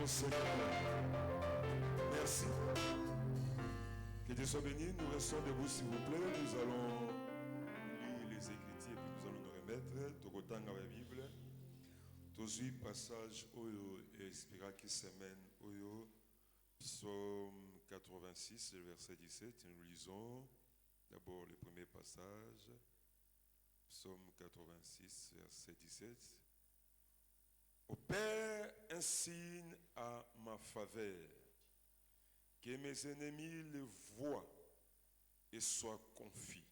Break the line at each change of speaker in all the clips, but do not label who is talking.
au Seigneur. Merci. Que Dieu soit béni. Nous restons debout, s'il vous plaît. Nous allons lire les Écritures et puis nous allons nous remettre. Tokotanga la Bible. Tous passage Oyo et Espira qui semaine Oyo. Psaume 86, verset 17. Nous lisons d'abord le premier passage. Psaume 86, verset 17. Opère un signe à ma faveur, que mes ennemis le voient et soient confis,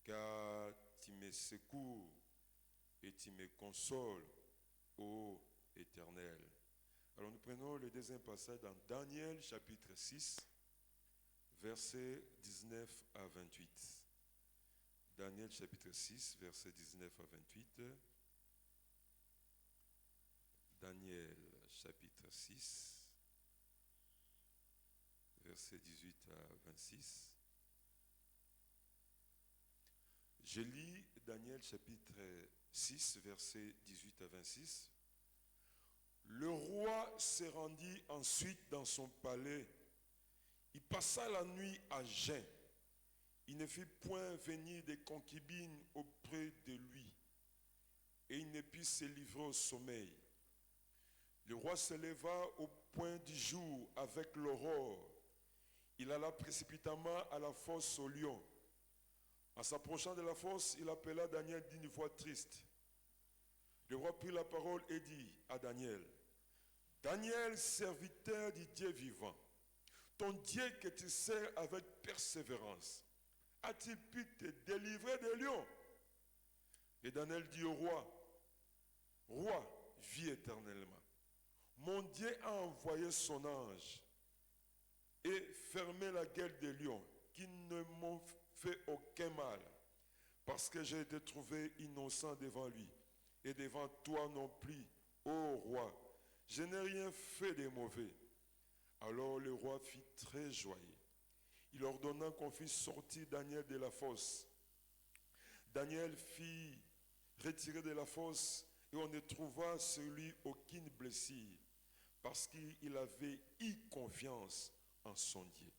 car tu me secours et tu me consoles, ô Éternel. Alors nous prenons le deuxième passage dans Daniel chapitre 6, versets 19 à 28. Daniel chapitre 6, versets 19 à 28. Daniel chapitre 6, versets 18 à 26. Je lis Daniel chapitre 6, versets 18 à 26. Le roi se rendit ensuite dans son palais. Il passa la nuit à jeun. Il ne fit point venir des concubines auprès de lui, et il ne put se livrer au sommeil. Le roi se leva au point du jour avec l'aurore. Il alla précipitamment à la fosse aux lions. En s'approchant de la fosse, il appela Daniel d'une voix triste. Le roi prit la parole et dit à Daniel, « Daniel, serviteur du Dieu vivant, ton Dieu que tu sers avec persévérance, a-t-il pu te délivrer des lions ?» Et Daniel dit au roi, « Roi, vis éternellement. Mon Dieu a envoyé son ange et fermé la gueule des lions qui ne m'ont fait aucun mal, parce que j'ai été trouvé innocent devant lui et devant toi non plus, ô roi. Je n'ai rien fait de mauvais. » Alors le roi fit très joyeux. Il ordonna qu'on fît sortir Daniel de la fosse. Daniel fit retirer de la fosse et on ne trouva sur lui aucune blessure, parce qu'il avait eu confiance en son Dieu.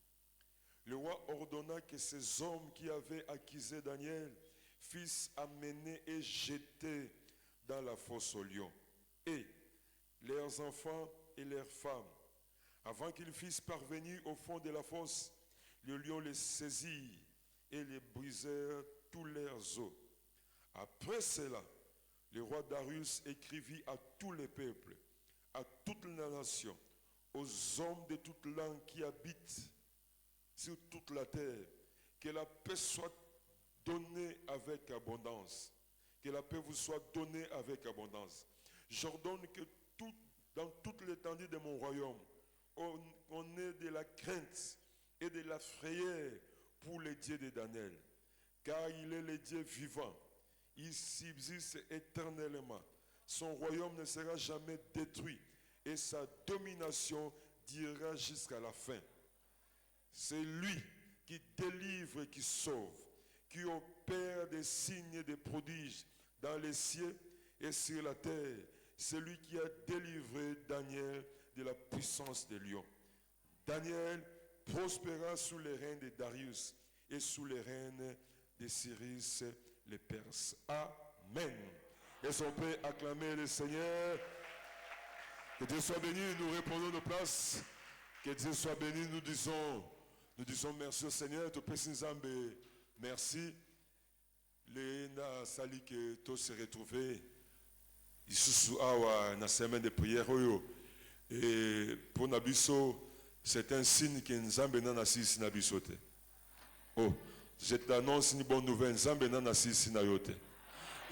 Le roi ordonna que ces hommes qui avaient accusé Daniel fussent amenés et jetés dans la fosse aux lions, et leurs enfants et leurs femmes. Avant qu'ils fussent parvenus au fond de la fosse, le lion les saisit et les brisèrent tous leurs os. Après cela, le roi Darius écrivit à tous les peuples, à toutes les nations, aux hommes de toute langue qui habitent sur toute la terre, que la paix soit donnée avec abondance. Que la paix vous soit donnée avec abondance. J'ordonne que dans toute l'étendue de mon royaume, on ait de la crainte et de la frayeur pour le Dieu de Daniel, car il est le Dieu vivant. Il subsiste éternellement. Son royaume ne sera jamais détruit et sa domination durera jusqu'à la fin. C'est lui qui délivre et qui sauve, qui opère des signes et des prodiges dans les cieux et sur la terre. C'est lui qui a délivré Daniel de la puissance des lions. Daniel prospéra sous les règnes de Darius et sous les règnes de Cyrus les Perses. Amen. Est-ce qu'on peut acclamer le Seigneur? Que Dieu soit béni, nous répondons nos places. Que Dieu soit béni, nous disons merci au Seigneur. Merci. Les na sali que tous se retrouvés. Ici, dans la semaine de prière. Et pour Nabiso, c'est un signe que Nzambe n'a assis Nabiso. Oh, je t'annonce une bonne nouvelle. Nzambe n'a assis Nayote.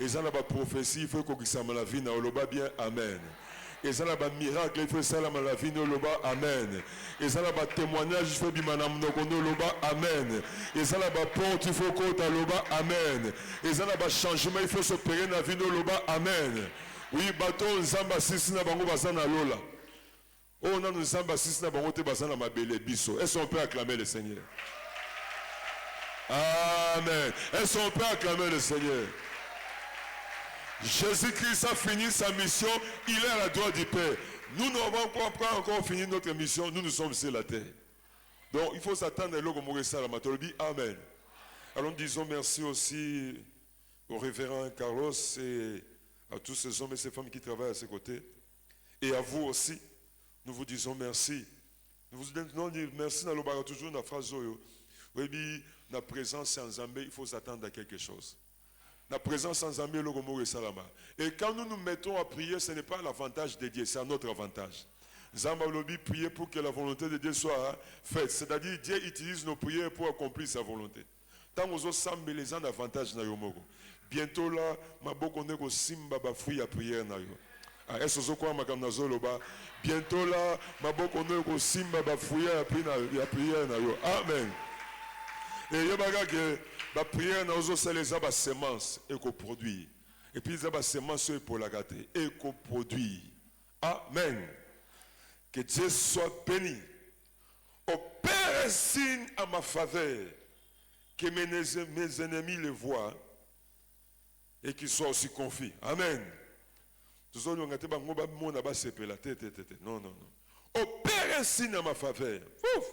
Et ça, la prophétie, il faut qu'on s'en la vie, na bien, amen. Et ça, la miracle, il faut ça la vie, na amen. Et ça, la témoignage, il faut bimanam loba, amen. Et ça, la porte, il faut qu'on loba, amen. Et ça, la changement, il faut s'opérer na vie, loba, amen. Oui, bateau, Nzamba, sisi na bango basana lola. Oh, on a nous Nzamba, sisi na bango te basana mabele biso. Est-ce qu'on peut acclamer le Seigneur? Amen. Est-ce qu'on peut acclamer le Seigneur? Jésus-Christ a fini sa mission, il est à la droite du Père. Nous n'avons pas encore fini notre mission, nous sommes sur la terre. Donc il faut s'attendre à l'eau comme Amen. Alors nous disons merci aussi au révérend Carlos et à tous ces hommes et ces femmes qui travaillent à ses côtés. Et à vous aussi, nous vous disons merci. Nous vous disons merci dans le toujours dans la phrase. Oui, la présence en Zambie, il faut s'attendre à quelque chose. La présence en Zambie, le Salama. Et quand nous nous mettons à prier, ce n'est pas l'avantage de Dieu, c'est un autre avantage. Zamba Lobi prier pour que la volonté de Dieu soit faite. C'est-à-dire Dieu utilise nos prières pour accomplir sa volonté. Tant que nous sommes les en avantage na yomogo. Bientôt là, ma boko nego simba ba fouille à prière na yo. Est-ce que quoi ma kamnazolo ba? Bientôt là, ma boko nego simba ba fouille à prière na yo. Amen. Et yabaga que la prière na ozo c'est les semences et qu'on produit. Et puis les semences pour la gâter et qu'on produit. Amen. Que Dieu soit béni. Opère un signe à ma faveur. Que mes ennemis le voient. Et qu'ils soient aussi confis. Amen. Non, non, non. Opère un signe à ma faveur. Ouf.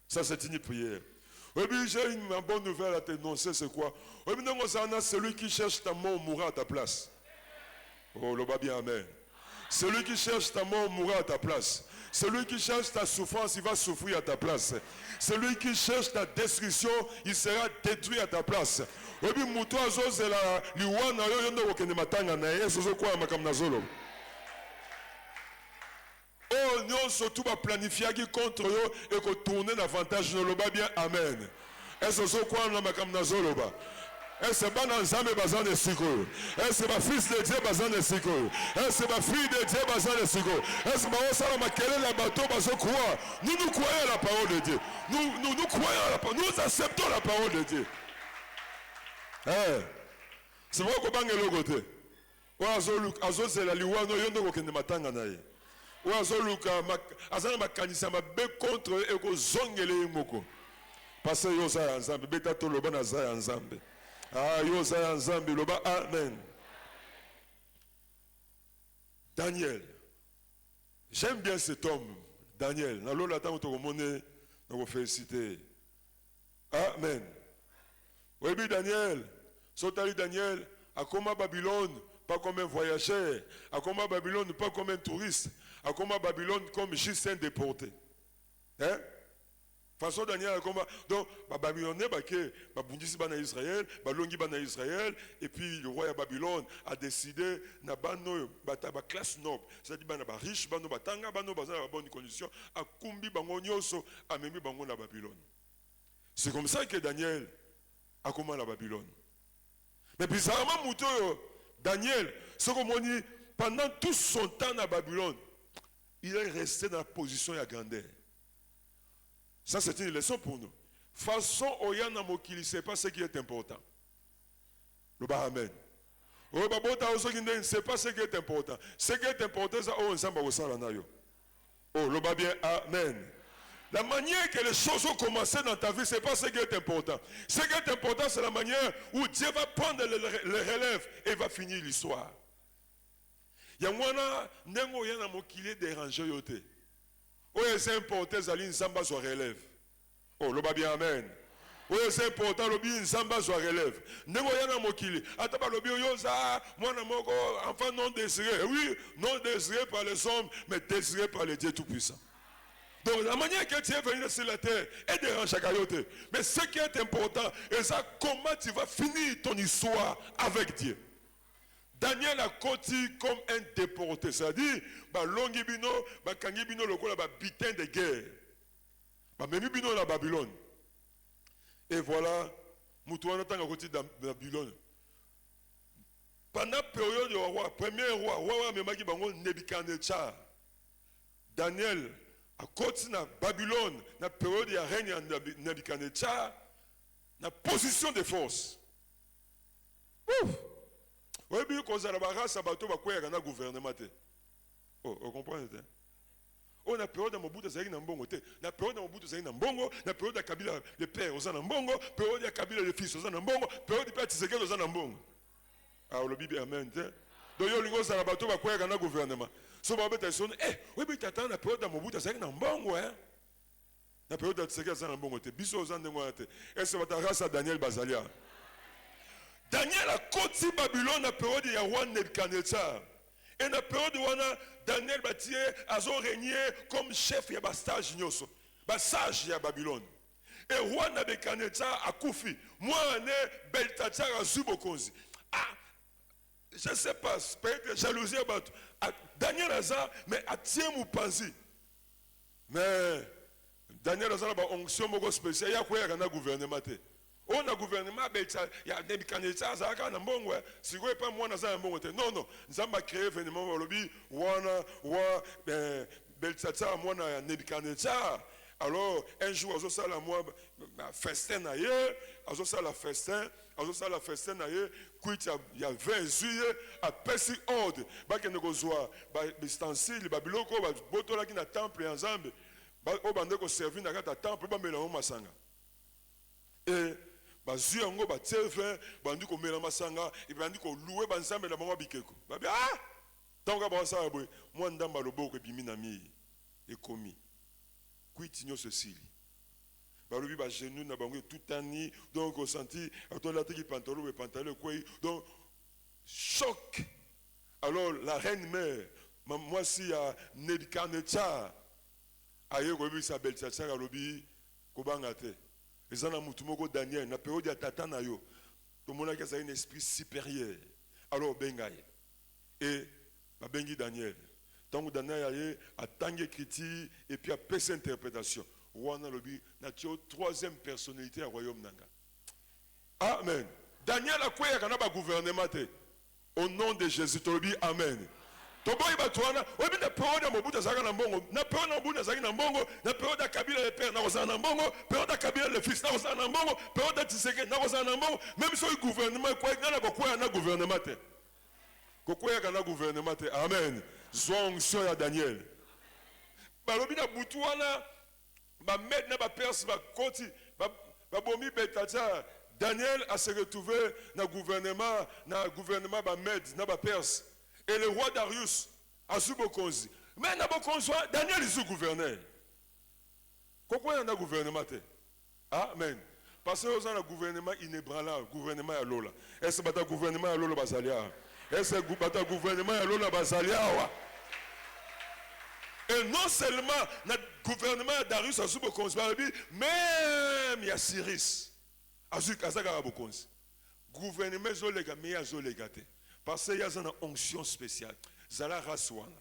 Ça, c'est une prière. Oui, j'ai une bonne nouvelle à t'annoncer, c'est quoi? Oui, celui qui cherche ta mort mourra à ta place. Oh, le bien, amen. Celui qui cherche ta mort mourra à ta place. Celui qui cherche ta souffrance, il va souffrir à ta place. Celui qui cherche ta destruction, il sera détruit à ta place. Oh, non, surtout va planifier contre eux et qu'on tourne davantage dans le bas bien. Amen. Est-ce que quoi on a ma kamnazoloba? Est-ce que ma nzambe bazan de siko? Est-ce que ma fils de Dieu bazan de siko? Est-ce que ma fille de Dieu bazan de siko? Est-ce que ma osala ma kele la bateau bazo croire? Nous croyons la parole de Dieu. Nous croyons la parole. Nous acceptons la parole de Dieu. C'est pourquoi qu'on bange le côté. Azo c'est la liwa no yondo ko kende matanga naye. Ou azoluka azana makanisa mabe contre eko zongele moko. Parce que yosa ya nzambe beta to loba na za ya nzambe. Yosa ya nzambe loba amen. Daniel. J'aime bien cet homme, Daniel. Na lola tango to komone na ko féliciter. Amen. Oui, Daniel. Sotali Daniel a comme Babylone. Pas comme un voyageur, à comme Babylone, pas comme un touriste, à comme Babylone comme juste un déporté. Hein? Façon Daniel, comme donc Babylone, Babundisi bana Israël, Balongi bana Israël, et puis le roi de Babylone a décidé na bano bataba classe noble, c'est-à-dire bana ba riche, bano batanga, bano bazana ba bonne condition, a kumbi bango nyoso, a memi bango na Babylone. C'est comme ça que Daniel a commencé la Babylone. Mais bizarrement Mouto Daniel, ce qu'on dit, pendant tout son temps à Babylone, il est resté dans la position de grandeur. Ça, c'est une leçon pour nous. Façon Oyana Mokili, ne sait pas ce qui est important. Le Amen. C'est pas ce qui est important. Ce qui est important, c'est oh, le bien, amen. La manière que les choses ont commencé dans ta vie, ce n'est pas ce qui est important. Ce qui est important, c'est la manière où Dieu va prendre le relève et va finir l'histoire. Il y a un nengo yana mokile dérangé yote. Oh, c'est important, Zaline Samba soit relève. Oh, le bien, amen. Oui, c'est important, le bien Samba soit relève. Nengo yana mokile. Ataba le bien yoza, moi na moko, enfant non désiré. Oui, non désiré par les hommes, mais désiré par le Dieu Tout-Puissant. Donc la manière que tu es venu sur la terre est dérangeant à côté. Mais ce qui est important, c'est comment tu vas finir ton histoire avec Dieu. Daniel a continué comme un déporté. C'est-à-dire, longi bino, kangi bino lokola bitin de guerre. Memi bino la Babylone. Et voilà, Moutouana tanga côté de Babylone. Pendant la période du roi, premier roi memaki bango Nebuchadnezzar. Daniel à côté de Babylone, dans la période de règne de Nebuchadnezzar, dans la position de force. Ouf! Oui, bien qu'on a la race à bateau, il y a un gouvernement. Oh, vous comprenez? On a période de mon bout de Zaïn en Bongo. La période de mon bout de Zaïn en Bongo, la période de Kabila le père aux Anambongo, la période de Kabila le fils aux Anambongo, la période de Patiseke aux Anambongo. Ah, le Bible, amen. Donc, il y a un bateau, il y a un gouvernement. So ba beta son oui mais tata na période Mobutu azaki na mbongo na période de Tshisekedi azaki na mbongo te biso ozande ngwana te est-ce que bataka Daniel bazalia Daniel a koti Babylone na période ya roi Nebuchadnezzar et na période wana Daniel batie azo régner comme chef ya ba sage nyoso ba sage ya Babylone et roi Nebuchadnezzar akufi mwana Beltachar azui bokonzi je ne sais pas, peut-être jalousie Daniel Aza, mais à tient Moupanzi. Mais Daniel Aza a une onction spéciale, il y a quoi dans le gouvernement. On a gouvernement, il y a des candidats, il y a des gens si vous n'avez pas moi, non, non, nous avons créé un événement au lobby, Beltachar, moi, Nebuchadnezzar. Alors, un jour, on a moi festin ailleurs, on a festin, il y a 20 juillet, à Pessi ordre, il y a des ustensiles, des biloko, des botola qui na temple ensemble, au bande ko servir na kata temple, ba mela masanga. Et ba zui ngo ba teve, bandi ko mela masanga, et bandi ko louer ba nzambe la mama bikeko. Ba tonga ba sa boy, moi ndamba loboko bimi na mi et komi. Kuitinyo ceci. Balubi ba genou na bango tout ani donc on senti attends la tiki pantalon et pantalon quoi donc choc. Alors la reine mère moi si à Nebuchadnezzar aye ko bi sa Beltachar alobi ko bangate ezana mutu moko Daniel na période ya tata na yo to mona que ça un esprit supérieur alors bengaye et ba bengi Daniel tant que Daniel aye a tangue écriture et puis a pèse interprétation Wana lobi na tio troisième personnalité au royaume nanga. Amen. Daniel a quoi yakana ba gouvernement te. Au nom de Jésus lobi amen. Toboy batwana obi na période Mobutu azaka na mbongo na période Mobutu azaki na mbongo na période Kabila le père na kozana na mbongo période Kabila le fils na kozana na mbongo période Tshisekedi na kozana na mbongo même si le gouvernement quoi ngana ko quoi na gouvernement te. Ko quoi yakana gouvernement te. Amen. Zonction ya Daniel. Balobi na butu wana ba med na ba perse ba koti ba bomi Beltachar Daniel a se retrouvé na gouvernement ba med na ba perse et le roi Darius a su bokonzi mais na bokonzi Daniel est gouverneur pourquoi na gouvernement te amen parce que aux na gouvernement inébranlable gouvernement ya lola est-ce bata gouvernement ya lola basalia est-ce bata gouvernement ya lola basalia et non seulement notre gouvernement Darius a subi conspiré, même il y a Cyrus. Azuka Azaka Bokonzi. Gouvernement Zolega, mais il y a Zolegate. Parce qu'il y a une onction spéciale. Zala Raswana.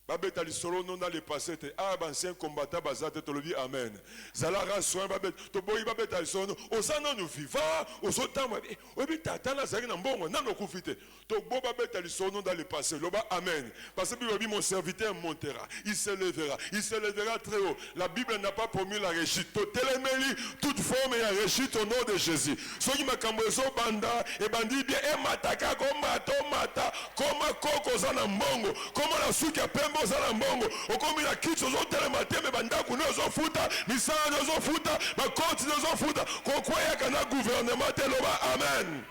Babet ali solo non dans le passé te ancien combattant bazate te le dit amen. Zala Raswana babet to boy babet ali solo osana nous vivant osota moi obi tata na zaki na mbongo na nokufite to bo babet ali solo dans le passé loba amen parce que mon serviteur montera il se lèvera très haut. La Bible n'a pas promis la réussite to telemeli toute forme et réussite au nom de Jésus. Soki makambozo banda e bandi bien e mataka comme mata comme koko zana mbongo comme la suki ya pembe ozala mbongo okomi na kiti ozotelema te me bandako ne ozofuta misala ne ozofuta bakoti ne ozofuta kokweyaka na gouvernement te loba amen.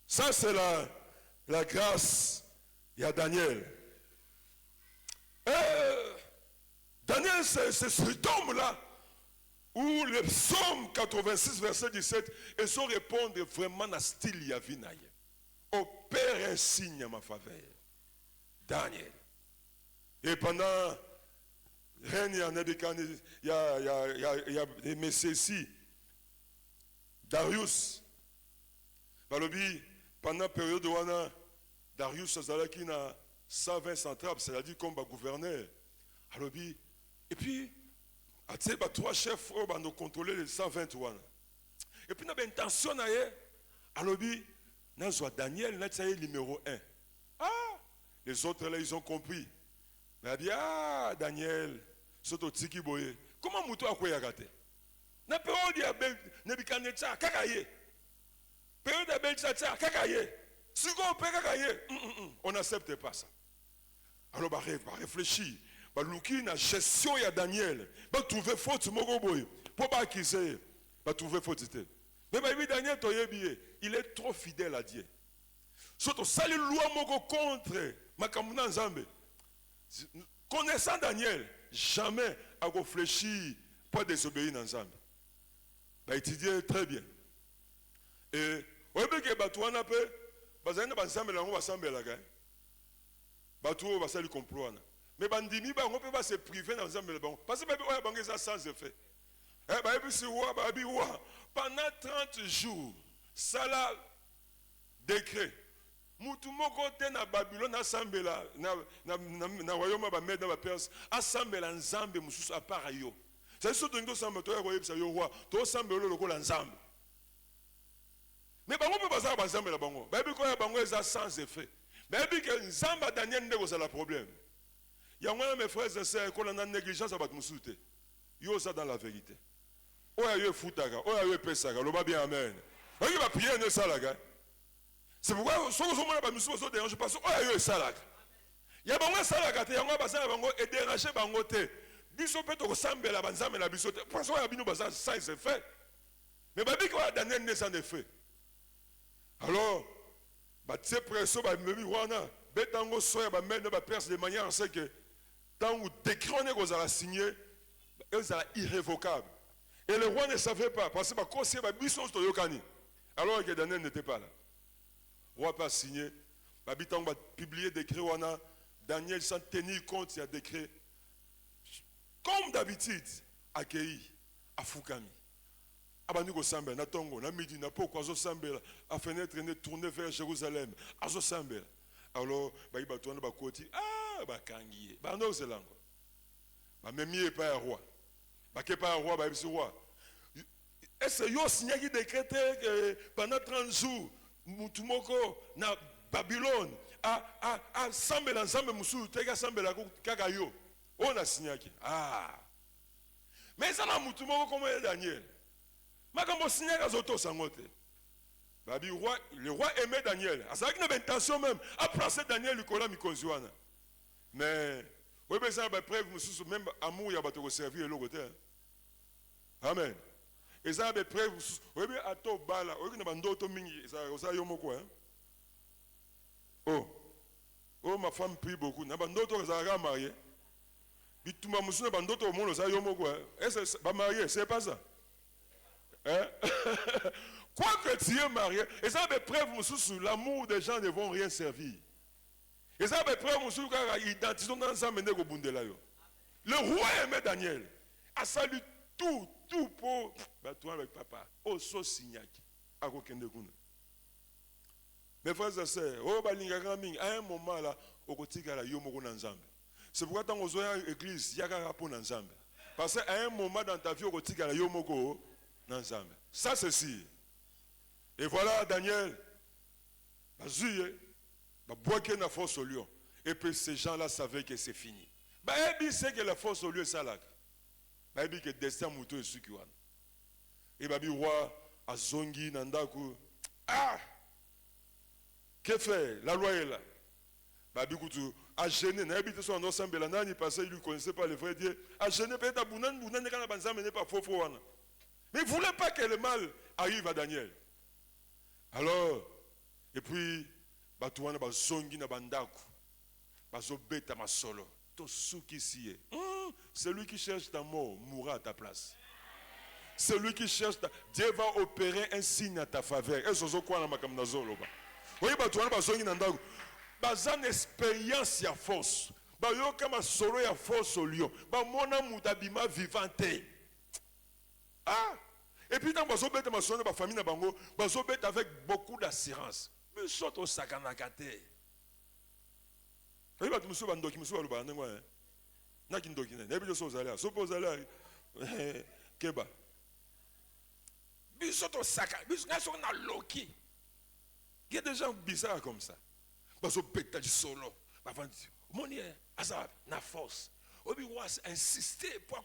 Ça c'est la grâce. Il y a Daniel. Daniel c'est ce tome là où le psaume 86 verset 17 et so répondre vraiment à style yavinaye. Opère un signe à ma faveur. Daniel. Et pendant règne en Nebuchadnezzar, il y a des messieurs ici. Darius. Balobi, pendant la période où Darius Azalaki na 120 centrales, c'est-à-dire comme gouverneur. Balobi. Et puis, il y a 3 chefs qui ont contrôlé les 121. Et puis, il y a une intention. Balobi, il y a Daniel, il y a numéro 1. Les autres là, ils ont compris. Mais bien, Daniel, comment Moutou a quoi yagate? Na période de Nebuchadnezzar, kakaye. Période de Beltachar, kakaye. Si on peut kakaye, on n'accepte pas ça. Alors, bah réfléchir. Bah louki na gestion ya Daniel. Bah trouver faute mogoboy. Pour pas accuser. Bah trouver faute. Mais bah Daniel il est trop fidèle à Dieu. Surtout, ça les lois contre makamuna nzambe. Connaissant Daniel, jamais à réfléchir pour désobéir dans nzambe. Bah étudier très bien. Et on peut que batouana peut bazana banzambe la on va sambela la gars. Batou va saluer complot. Mais bandimi ba on peut pas se priver dans nzambe bon parce que ba on bange ça sans effet. Eh ba ebi wa ba bi wa pendant 30 jours ça la décret. Mutu moko te na Babylone asambela na royaume ba Mede ba Perse asambela nzambe mususu apart yo. C'est surtout ndo samba to ya koyebisa yo roi to sambela lokola nzambe. Mais bango pe baza ba nzambe la bango. Ba bi ko ya bango eza sans effet. Mais bi que nzamba Daniel ndeko ça la problème. Yango mes frères et sœurs ko na négligence ba mususu te. Yo ça dans la vérité. Oya yo futaka, oya yo pesaka, loba bien amen. Oya ba prier ne ça la gars. C'est pourquoi ce que je dérange parce que oh yo salaka. Ya bango salaka te yango basala bango et déranger bango te. Biso peut to sambela banzame la biso te. Parce que ya bino basa ça c'est fait. Mais babi ko Daniel ne sans effet. Alors ba tse presso ba mebi wana betango soya ba mène ba perse de manière à ce que tant ou décret on est qu'on a signé c'est irrévocable. Et le roi ne savait pas parce que ba conseiller ba biso to yokani. Alors que Daniel n'était pas là. Roi pas signé, Babitan va publier décret wana, Daniel sans tenir compte, il y a décret. Comme d'habitude, accueilli à Fukami. Abanugo Sambel, na Tongo, na Midi, na Poko, Azo Sambel, à fenêtre tourner vers Jérusalem, Azo Sambel. Alors, Baïbatouane, Bakoti, ah, Bakangi, Bano Zelango. Mamie pas un roi. Baké pas un roi, Baïbisi roi. Est-ce que yo signé qui décrété pendant 30 jours? Mutumoko na Babylone a sambela nzambe musu teka sambela kaka yo on a signé qui mais ça na mutumoko comme Daniel makambo signé ka zoto sangote babi roi le roi aimait Daniel a ça qui n'a intention même à placer Daniel likola mikonzi wana mais oui mais ça ba preuve musu même amour ya bato ko servir le côté amen. Et ça a des preuves. Oui, mais à tout bala, oui, mais bandoto mingi, ça yomoko hein. Oh, ma femme prie beaucoup. Na bandoto ça a marié. Bituma musu na bandoto au monde ça yomoko hein. Est-ce pas marié, c'est pas ça. Hein? Quoi que tu es marié, et ça a des preuves musu l'amour des gens ne vont rien servir. Et ça a des preuves musu car identité dans ça mener au bundela yo. Le roi aimait Daniel. A salué tout pour toi avec papa au so signaki à kokende kuna. Mes frères et sœurs, oh balingaka mingi à un moment là au kotika la yo moko na nzambe. C'est pourquoi tant ozoya église yaka rapo na nzambe. Parce qu'à un moment dans ta vie au kotika la yo moko na nzambe. Ça c'est sûr. Et voilà Daniel bazuye ba boike na force au lion. Et puis ces gens-là savaient que c'est fini. Bah ebi c'est que la force au lion ça là. Babi que destin mouton et sukiwan. Et babi roi a zongi nandaku. Ah! Que fait? La loi est là. Babi koutou a gêné. N'a habité son ensemble là nani parce qu'il ne connaissait pas le vrai Dieu. A gêné peut-être à Bounan ne kana banza mené pas faux. Mais il ne voulait pas que le mal arrive à Daniel. Alors et puis batouana ba zongi na bandaku. Bazo beta ma solo. Celui qui cherche ta mort mourra à ta place. Celui qui cherche Dieu va opérer un signe à ta faveur. Et ce quoi na makamna zolo ba. Oui ba tuana ba zongi na ndago. Ba zan expérience ya force. Ba yo kama solo ya force au lion. Ba mona mutabima vivante. Ah. Et puis dans bazo beta ma solo ba famille na bango, bazo beta avec beaucoup d'assurance. Mais saute au sakanakate. Il va te mousser bandoki mousser le ban ngwa na kindoki na ebi so zala so pozala keba bisoto saka bis na so na loki. Il y a des gens bizarres comme ça baso peta du solo ba vandi moni asa na force obi was insister pour à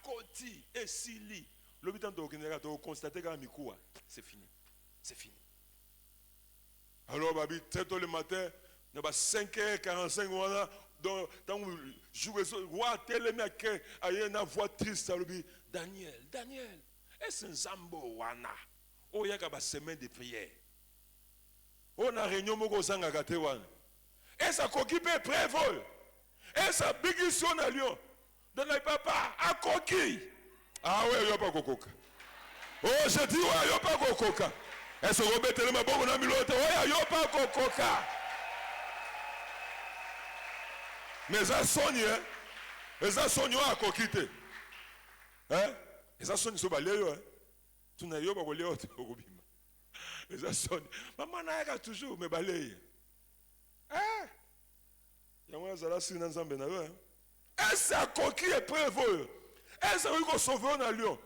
côté et sili l'habitant de Okinera to constater que mikoua c'est fini. Alors babi très tôt le matin dans 5h45 voilà donc je vois tellement que a une voix triste Daniel est-ce un zambo wana o yaka ba semaine de prière on a réunion moko sanga kate wana Et ça coquille peut prévol. Et ça bigison à Lyon. Dans le papa, à coquille. Ah ouais, il n'y a pas cococa. Oh, je dis, ouais, il n'y a pas cococa. Est-ce que vous mettez le bon on a mis l'autre? Ouais, il n'y a pas cococa. Mais ça sonne, hein? Et ça sonne à coquille. Hein? Et ça sonne sur le balai, hein? Tu n'as pas de balai, et ça sonne. Maman n'a toujours mes balais. Hein? Il y a un zala sur l'ensemble, hein? Et ça coquille est prévol. Et ça veut qu'on sauve un lion.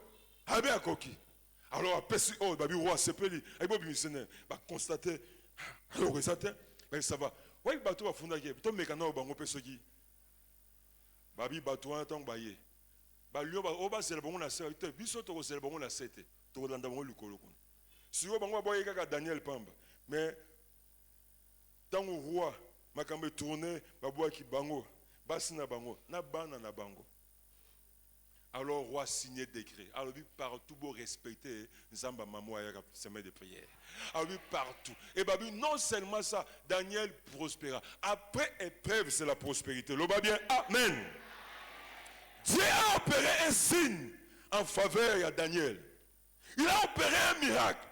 Ah bien, coquille. Alors, après, si, oh, babi roi, c'est peu, il va bien constater. Alors, ça va. Oui, le bateau va fondre. Toi, mécano, on peut se dire. Babi, bateau, un temps, baillé. Lion, on va se le bon, la sète. Bissot, on se le bon, la sète. Tu vas dans le colo. Si on va boire, il y a Daniel Pamba. Mais, dans le roi, ma cambe tourné, ma bois qui bango. Basina bango. Na bana na bango. Alors, roi signé décret. Alors, lui, partout, pour respecter, Zamba Mamou, il y a semaine de prière. Alors, lui, partout. Et bah, non seulement ça, Daniel prospéra. Après épreuve, c'est la prospérité. Le va bien. Amen. Dieu a opéré un signe en faveur de Daniel. Il a opéré un miracle.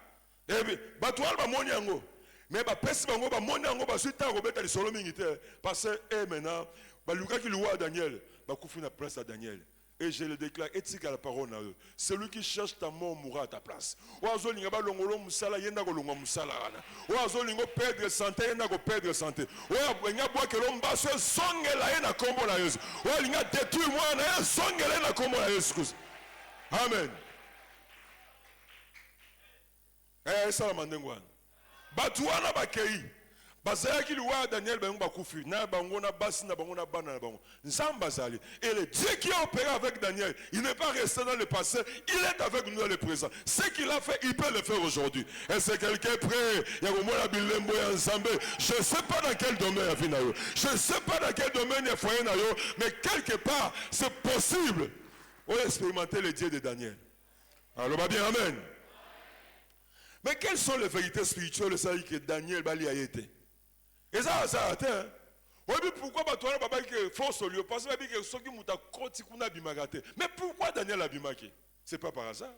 Et bien, Batoual va monyango. Mais bah, pèse bango, bah, monyango, bah, suite à Robert, les solo militaires. Parce que, maintenant, bah, Lucas qui loue à Daniel, bah, Koufou na place à Daniel. Et je le déclare, éthique à la parole. Celui qui cherche ta mort mourra à ta place. Oazo lingaba longolo musala yenda ko longo musala ana. Oazo lingo perdre santé yenda ko perdre santé. Oa nga boa ke lomba so songela yena kombo na Yesu. Oa linga détruire moi na songela na kombo na Yesu. Amen. Ça la mandengwana. Batuana bakei. Bazaki lui Daniel ben bakufi na bango na basi na bango na bana na bango nzamba zali. Et le Dieu qui a opéré avec Daniel, il n'est pas resté dans le passé, il est avec nous dans le présent. Ce qu'il a fait, il peut le faire aujourd'hui. Est-ce que quelqu'un est prêt? Il y a au moins la bilembo et ensemble. Je ne sais pas dans quel domaine il y a. Je ne sais pas dans quel domaine il y a foyer, mais quelque part c'est possible. On a expérimenté le Dieu de Daniel. Alors va bien, amen. Mais quelles sont les vérités spirituelles ça que Daniel Bali a été? Et ça atteint. Oui, pourquoi tu as dit force au lieu? Parce que ceux qui m'ont dit mais pourquoi Daniel a bimaki? Ce n'est pas par hasard.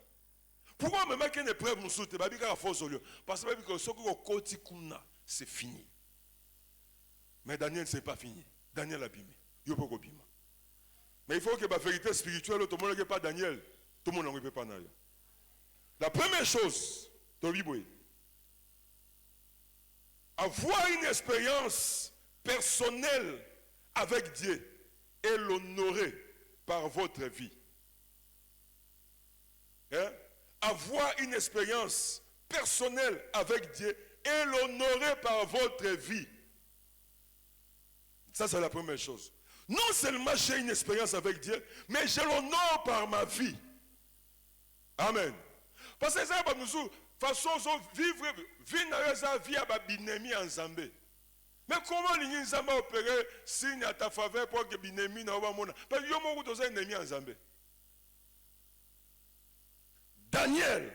Pourquoi même qu'il y a une épreuve nous soutient? Parce que force au lieu. Parce que ceux qui ont c'est fini. Mais Daniel, ce n'est pas fini. Daniel a bimé. Il faut bima. Mais il faut que la vérité spirituelle, tout le monde ne peut pas Daniel. Tout le monde ne peut pas Daniel. La première chose, avoir une expérience personnelle avec Dieu et l'honorer par votre vie. Hein? Avoir une expérience personnelle avec Dieu et l'honorer par votre vie. Ça, c'est la première chose. Non seulement j'ai une expérience avec Dieu, mais je l'honore par ma vie. Amen. Parce que ça, nous façon vivre vie à binemi en Zambé. Mais comment les gens ont opéré signe à ta faveur pour que binemi n'a pas mon. Parce que yo mo kutoza ennemi en Zambé. Daniel,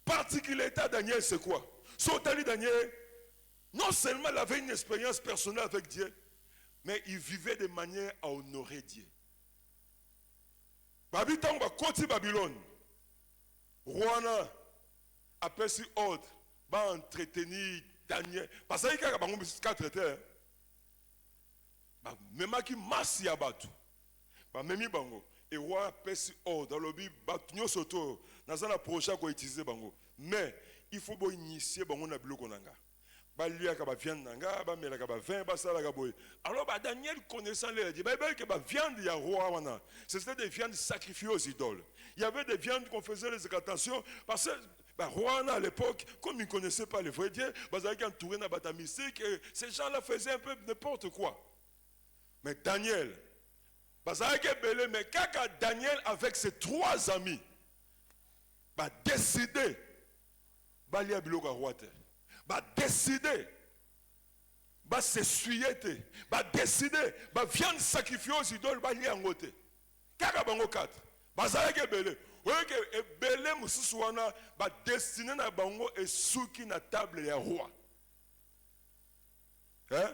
particularité Daniel, c'est quoi? Sotali Daniel, non seulement il avait une expérience personnelle avec Dieu, mais il vivait de manière à honorer Dieu. Babitan va côté Babylone. Rwanda après ce ordre va entretenir Daniel parce qu'il y a 4 traiteurs même qui masse ya batu même bango et roi après ce ordre le bi batu nyo soto na za na projet ko utiliser bango mais il faut bo initier bango na biloko nanga ba lia ka ba viande nanga ba mela ka ba vin ba sala ka boy alors ba Daniel connaissant les dit ba que ba viande ya roi wana c'était des viandes sacrifiées aux idoles. Il y avait des viandes qu'on faisait les incantations parce que Rwanda à l'époque, comme ils ne connaissaient pas le vrai Dieu, ils avaient entouré dans la mystique et ces gens-là faisaient un peu n'importe quoi. Mais Daniel, mais quand Daniel avec ses 3 amis, décidé, décidé, s'essuyer, décidé, viande sacrifiée aux idoles, Kaka bango 4. Bazalaki belé. Oye que belé mususu wana ba destiné na bango et souki na table ya roi. Hein?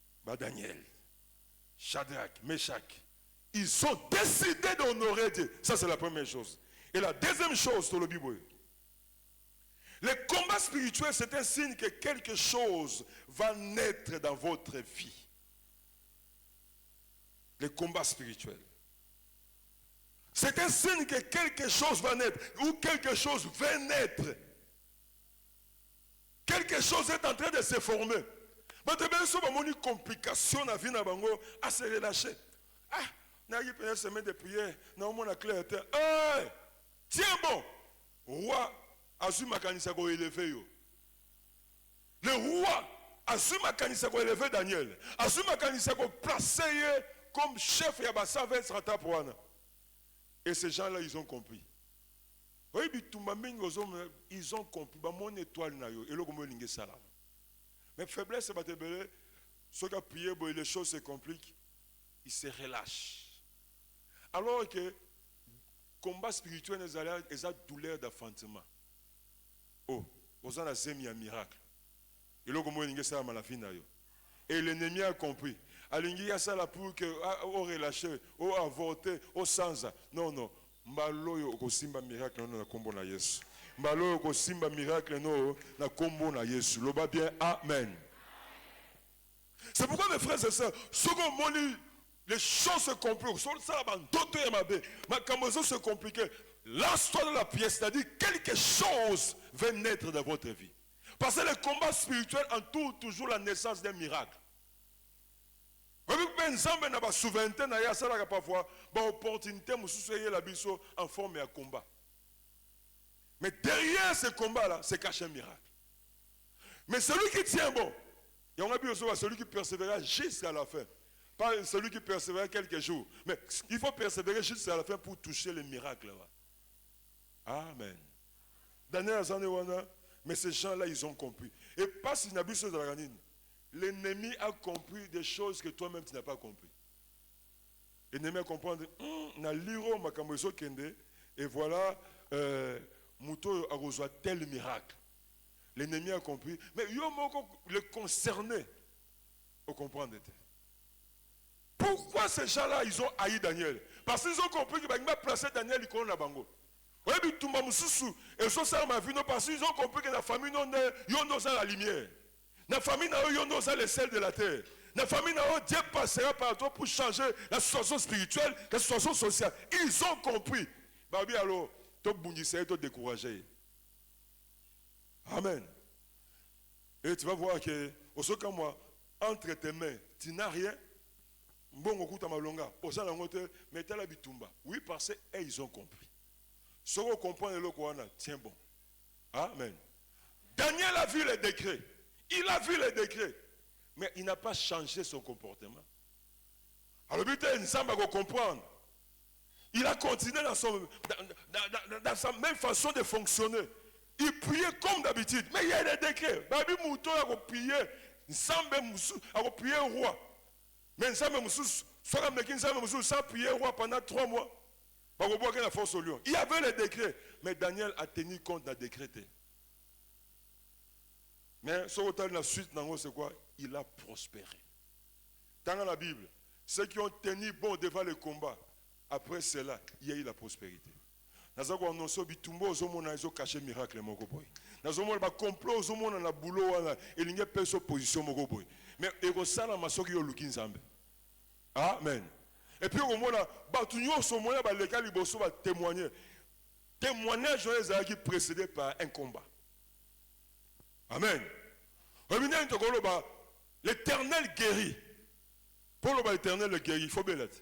Daniel, Shadrach, Meshach, ils ont décidé d'honorer Dieu. Ça, c'est la première chose. Et la deuxième chose, sur le Bible, le combat spirituel, c'est un signe que quelque chose va naître dans votre vie. Le combat spirituel. C'est un signe que quelque chose va naître, ou quelque chose va naître. Quelque chose est en train de se former. Mais tu as une complication dans la vie, à se relâcher. Ah, il y a une semaine de prière, on a clair. Tiens bon, roi, Azuma Kanisa ko élevé yo. Le roi, Azuma Kanisa ko élevé Daniel. Azuma Kanisa ko placé comme chef de la savesse Ratapoana. Et ces gens-là, ils ont compris. Oui, ils ont compris. Mon étoile na yo. Et là, comment ils ça là. Mais faiblesse, c'est pas te belé. Ceux qui ont prié, les choses se compliquent. Ils se relâchent. Alors que combat spirituel, ils ont douleur d'enfantement. Oh, ils ont un miracle. Et là, comment ils ça la fin na yo. Et l'ennemi a compris. Alingi ya ça là pour que au relâché, au avorté, au sans. Non non. Mbaloyo ko simba miracle non na kombo na Yesu. Mbaloyo ko simba miracle non na kombo na Yesu. Loba bien amen. C'est pourquoi mes frères et sœurs, second moni les choses se compliquent. Ça va d'autres mabe. Ma camozo se complique. Lance-toi dans la pièce, c'est-à-dire quelque chose va naître dans votre vie. Parce que le combat spirituel entoure toujours la naissance d'un miracle. Souveraineté parfois opportunité en forme de combat. Mais derrière ce combat-là, c'est caché un miracle. Mais celui qui tient bon, il y en a bien celui qui persévérera jusqu'à la fin. Pas celui qui persévérera quelques jours. Mais il faut persévérer jusqu'à la fin pour toucher le miracle. Là. Amen. Daniel Zanewana, mais ces gens-là, ils ont compris. Et pas si Nabi Sozaranine. L'ennemi a compris des choses que toi-même tu n'as pas compris. L'ennemi a compris, na liro makamozo kende, et voilà, Mouto a reçu tel miracle. L'ennemi a compris, mais il y a le concerné au comprendre. Pourquoi ces gens-là, ils ont haï Daniel? Parce qu'ils ont compris qu'il va placer Daniel dans la bango. Oui, mais tout le monde, ils ont ça ma vie, parce qu'ils ont compris que la famille, ils ont la lumière. La famille n'a pas les sels de la terre. La famille n'a pas Dieu passera par toi pour changer la situation spirituelle, la situation sociale. Ils ont compris. Babi alors, tu bondissais, tu découragé. Amen. Et tu vas voir que, au second comme moi, entre tes mains, tu n'as rien. Bon, on écoute à ma longa. Au sein de la montée, mais tu as la bitumba. Oui, parce qu'ils ont compris. Ce qu'on comprend, le tiens bon. Amen. Daniel a vu les décrets. Il a vu les décrets, mais il n'a pas changé son comportement. Alors, but est de comprendre. Il a continué dans sa même façon de fonctionner. Il priait comme d'habitude, mais il y a des décrets. Babi Mouton a prié, a prié au roi. Mais sans prier au roi pendant 3 mois. Il y avait les décrets, mais Daniel a tenu compte d'un décret. Mais ce que la suite, c'est quoi? Il a prospéré. Dans la Bible, ceux qui ont tenu bon devant le combat, après cela, il y a eu la prospérité. Nous avons annoncé que nous avons caché le miracle. Nous avons un complot, nous avons un boulot, et il n'y a pas de position. Mais il y a ça dans qui est Amen. Et puis, au moment où nous témoigner. Témoignage qui est précédé par un combat. Amen. L'Éternel guérit. Pour l'Éternel guérit, il faut bien l'être.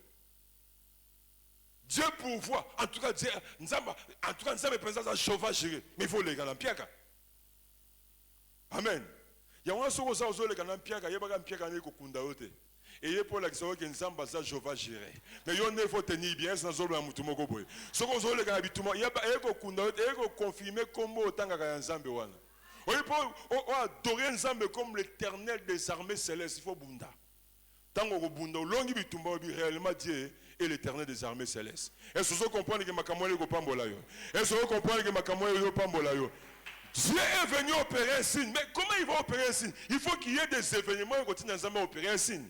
Dieu pourvoit. En tout cas, Dieu, nous avons présence à Chauva gérer. Mais il faut les gars en piaka. Amen. Il y a un sourd aux les gars en piaka. Il y a un piaka qui kunda ote. Et il y a pour l'exemple que nous avons ça Chauva gérer. Mais il y a faut tenir bien sans zolo à mutumo koboy. Ce qu'on zolo les gars habituellement, il y a un kunda ote, il y a confirmer comme autant que Nzambe wana. Oui, pour adorer Nzambe comme l'Éternel des armées célestes, il faut bunda. Tant qu'on bunda, longi bitumba réellement Dieu est l'Éternel des armées célestes. Est-ce que vous comprenez que ma camoye est au pambola yo? Est-ce que vous comprenez que ma camoye est au pambola yo? Dieu est venu opérer un signe. Mais comment il va opérer un signe? Il faut qu'il y ait des événements qui continuent à opérer un signe.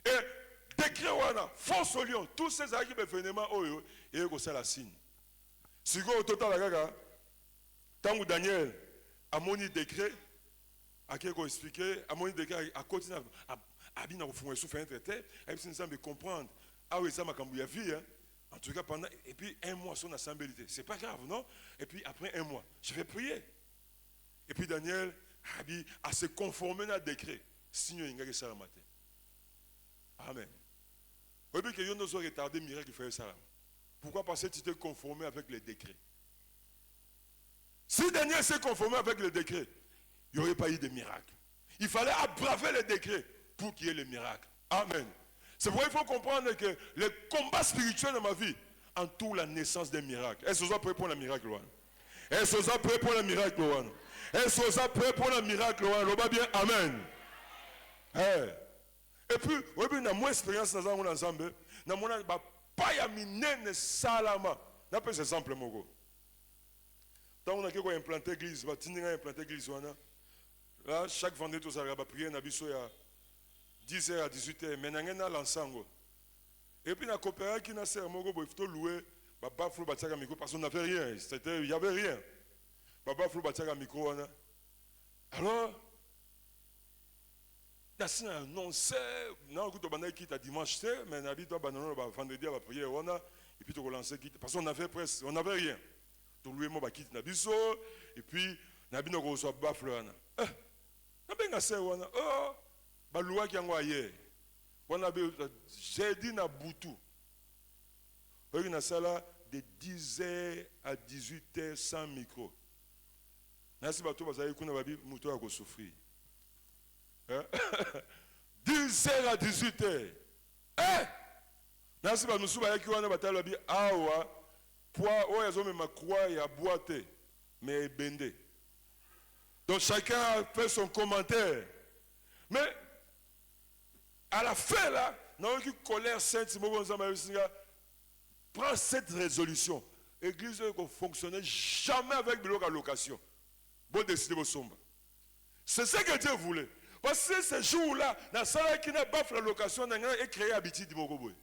Et décret wana, force au lion, tous ces événements, et il y a un signe. Si vous avez total la tant que Daniel a mon décret, à qui il expliqué, a mon décret, à continuer à bien faire un traité, et puis nous comprendre, ah oui, ça m'a cambié la vie, en tout cas pendant, et puis un mois son assemblée, c'est pas grave, non? Et puis après un mois, je vais prier. Et puis Daniel a se conformer à décret, signe il y a ça le matin. Amen. Vous voyez que nous avons retardé le miracle qui fait ça. Pourquoi? Parce que tu t'es conformé avec les décrets. Si Daniel s'est conformé avec les décrets, il n'y aurait pas eu de miracle. Il fallait aggraver les décrets pour qu'il y ait le miracle. Amen. C'est pourquoi il faut comprendre que le combat spirituel de ma vie entoure la naissance des miracles. Est-ce que vous êtes prêts pour le miracle, Loan? Est-ce que vous êtes prêts pour le miracle, Loan? Est-ce que vous êtes prêts pour le miracle, Loan? On va bien, Amen. Hey. Et puis, vous avez une expérience dans un ensemble. Nous avons pas yamine salama. N'a pas ce exemple, mon quand on a implanté l'église, on a implanté l'église. Là, chaque vendredi, on a prié, on a prié à 10h à 18h. Mais on a l'ensemble. Et puis, on a coopéré qui a servi, il faut louer, micro parce qu'on n'avait rien. Il n'y avait rien. Micro. Alors, il y a un annoncé, il dimanche, mais on a dit vendredi, on a prié, et puis on a relancé, parce qu'on n'avait presque, on n'avait rien. Donc, lui, moi, quitte Nabiso, et puis, Nabi nous reçoit Bafle. Nabi Nassé, oh, Baloua qui a envoyé. J'ai dit Naboutou. Il y a ça là, de 10h à 18h sans micro. Nasi Batou, vous avez dit que Moutou a souffrir. 10h à 18h. Nasi Batou, vous avez dit que vous avez poids, ils ont ma croix et à boiter, mais bendé. Donc chacun a fait son commentaire. Mais à la fin là, dans une colère sainte, prends cette résolution. L'église ne fonctionnait jamais avec de l'allocation. Bon décider vos sombres. C'est ce que Dieu voulait. Parce que ce jour-là, dans la salle qui n'a pas fait l'allocation, on a créé l'habitude de Mogoboy.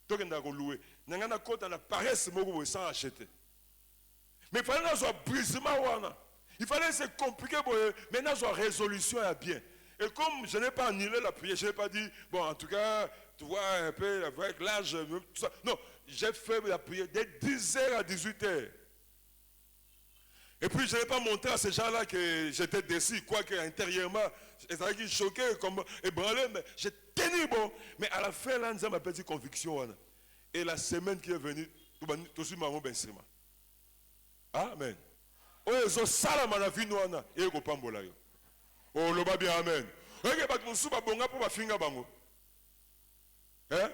Donc on a loué. On a compte dans la paresse Mogoboy sans acheter. Mais il fallait avoir brisement. Il fallait se compliquer pour maintenant avoir résolution à bien. Et comme je n'ai pas annulé la prière, je n'ai pas dit, bon, en tout cas, tu vois un peu avec l'âge, tout ça. Non, j'ai fait la prière dès 10h à 18h. Et puis je n'ai pas montré à ces gens-là que j'étais déçu, quoique intérieurement, j'étais choqué, comme ébranlé, mais j'ai tenu bon. Mais à la fin, là, nous avons ma petite conviction. Et la semaine qui est venue, tout de suite, maman Bensima. Amen. Oh, ils ont ça dans la vie, nous, et ils comprennent bon là. Oh, le bas bien, amen. Regardez, nous sommes bonga pour ma finga bango. Hein?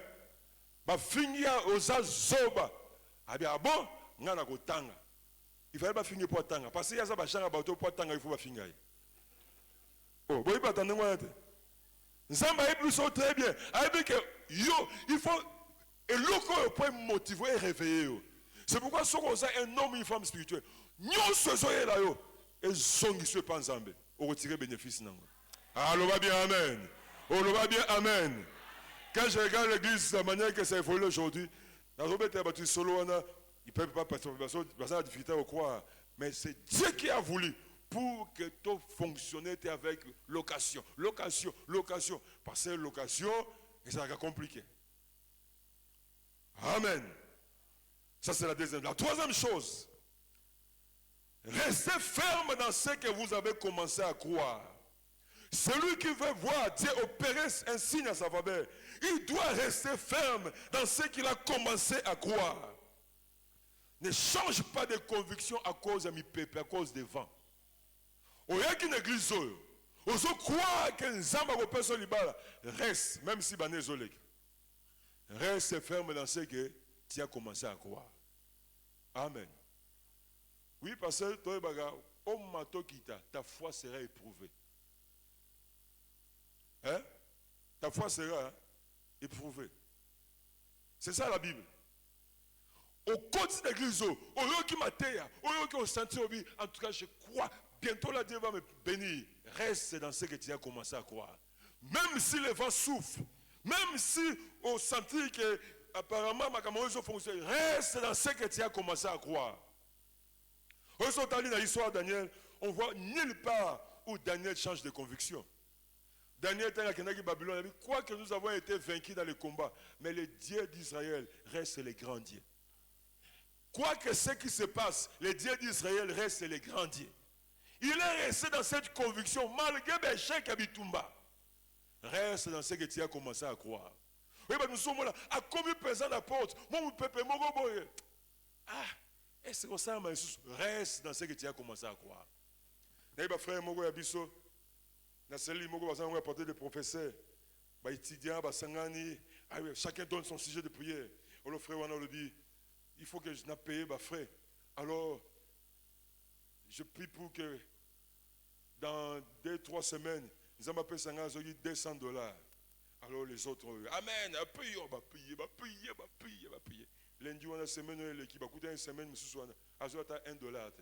Ma finga osa zoba. Ah bien, bon, nous avons tanga. Il fallait pas finir pour tanga. Parce qu'il y a ça, pour tanga, il faut pas finir. Oh, vous voyez pas, attendez-moi. Zamba est plus très bien. Il faut. Et l'autre peut motiver et réveiller. C'est pourquoi si on a un homme et une femme spirituelle, nous sommes là. Et sont qui se pensent en bas. On retire bénéfice. Alors, va bien, amen. On va bien, amen. Quand je regarde l'église, de la manière que ça évolue aujourd'hui, dans le bâtiment solo, ils ne peuvent pas passer la difficulté au croire. Mais c'est Dieu qui a voulu pour que tout fonctionne avec location. Location. Parce que location, ça va compliqué. Amen. Ça, c'est la deuxième. La troisième chose, restez ferme dans ce que vous avez commencé à croire. Celui qui veut voir Dieu opérer un signe à sa faveur, il doit rester ferme dans ce qu'il a commencé à croire. Ne change pas de conviction à cause de mi pépé, à cause des vents. Au lieu qu'une église, on croit que Nzamba ko personne libala, reste, même si bané zolek. Reste ferme dans ce que tu as commencé à croire. Amen. Oui, parce que toi, ta foi sera éprouvée. Hein? Ta foi sera éprouvée. C'est ça la Bible. au côté de l'église, au lieu qui m'atteint, au lieu qui au sentier, en tout cas, je crois, bientôt là, Dieu va me bénir. Reste dans ce que tu as commencé à croire. Même si les vents souffrent, même si on sentit que apparemment ma camarade fonctionne, reste dans ce que tu as commencé à croire. Aujourd'hui, dans l'histoire de Daniel, on voit nulle part où Daniel change de conviction. Daniel était à Babylone, il dit, quoi que nous avons été vaincus dans le combat, mais le Dieu d'Israël reste le grand Dieu. Quoi que ce qui se passe, le Dieu d'Israël reste le grand Dieu. Il est resté dans cette conviction, malgré l'échec à Bitumba. Reste dans ce que tu as commencé à croire. Oui, nous sommes là, à combien de personnes à la porte, mon peuple, mon gobo. Ah, est-ce que ça reste dans ce que tu as commencé à croire. N'est-ce frère, mon gobo, on va apporter des professeurs, des étudiants, chacun donne son sujet de prière. Alors, frère, on a dit, il faut que je n'ai payé, frère. Alors, je prie pour que dans 2-3 semaines, nous allons payer $200. Alors les autres, Amen, on va payer. Lundi, on a une semaine qui va coûter une semaine, mais ce soir, on a $1.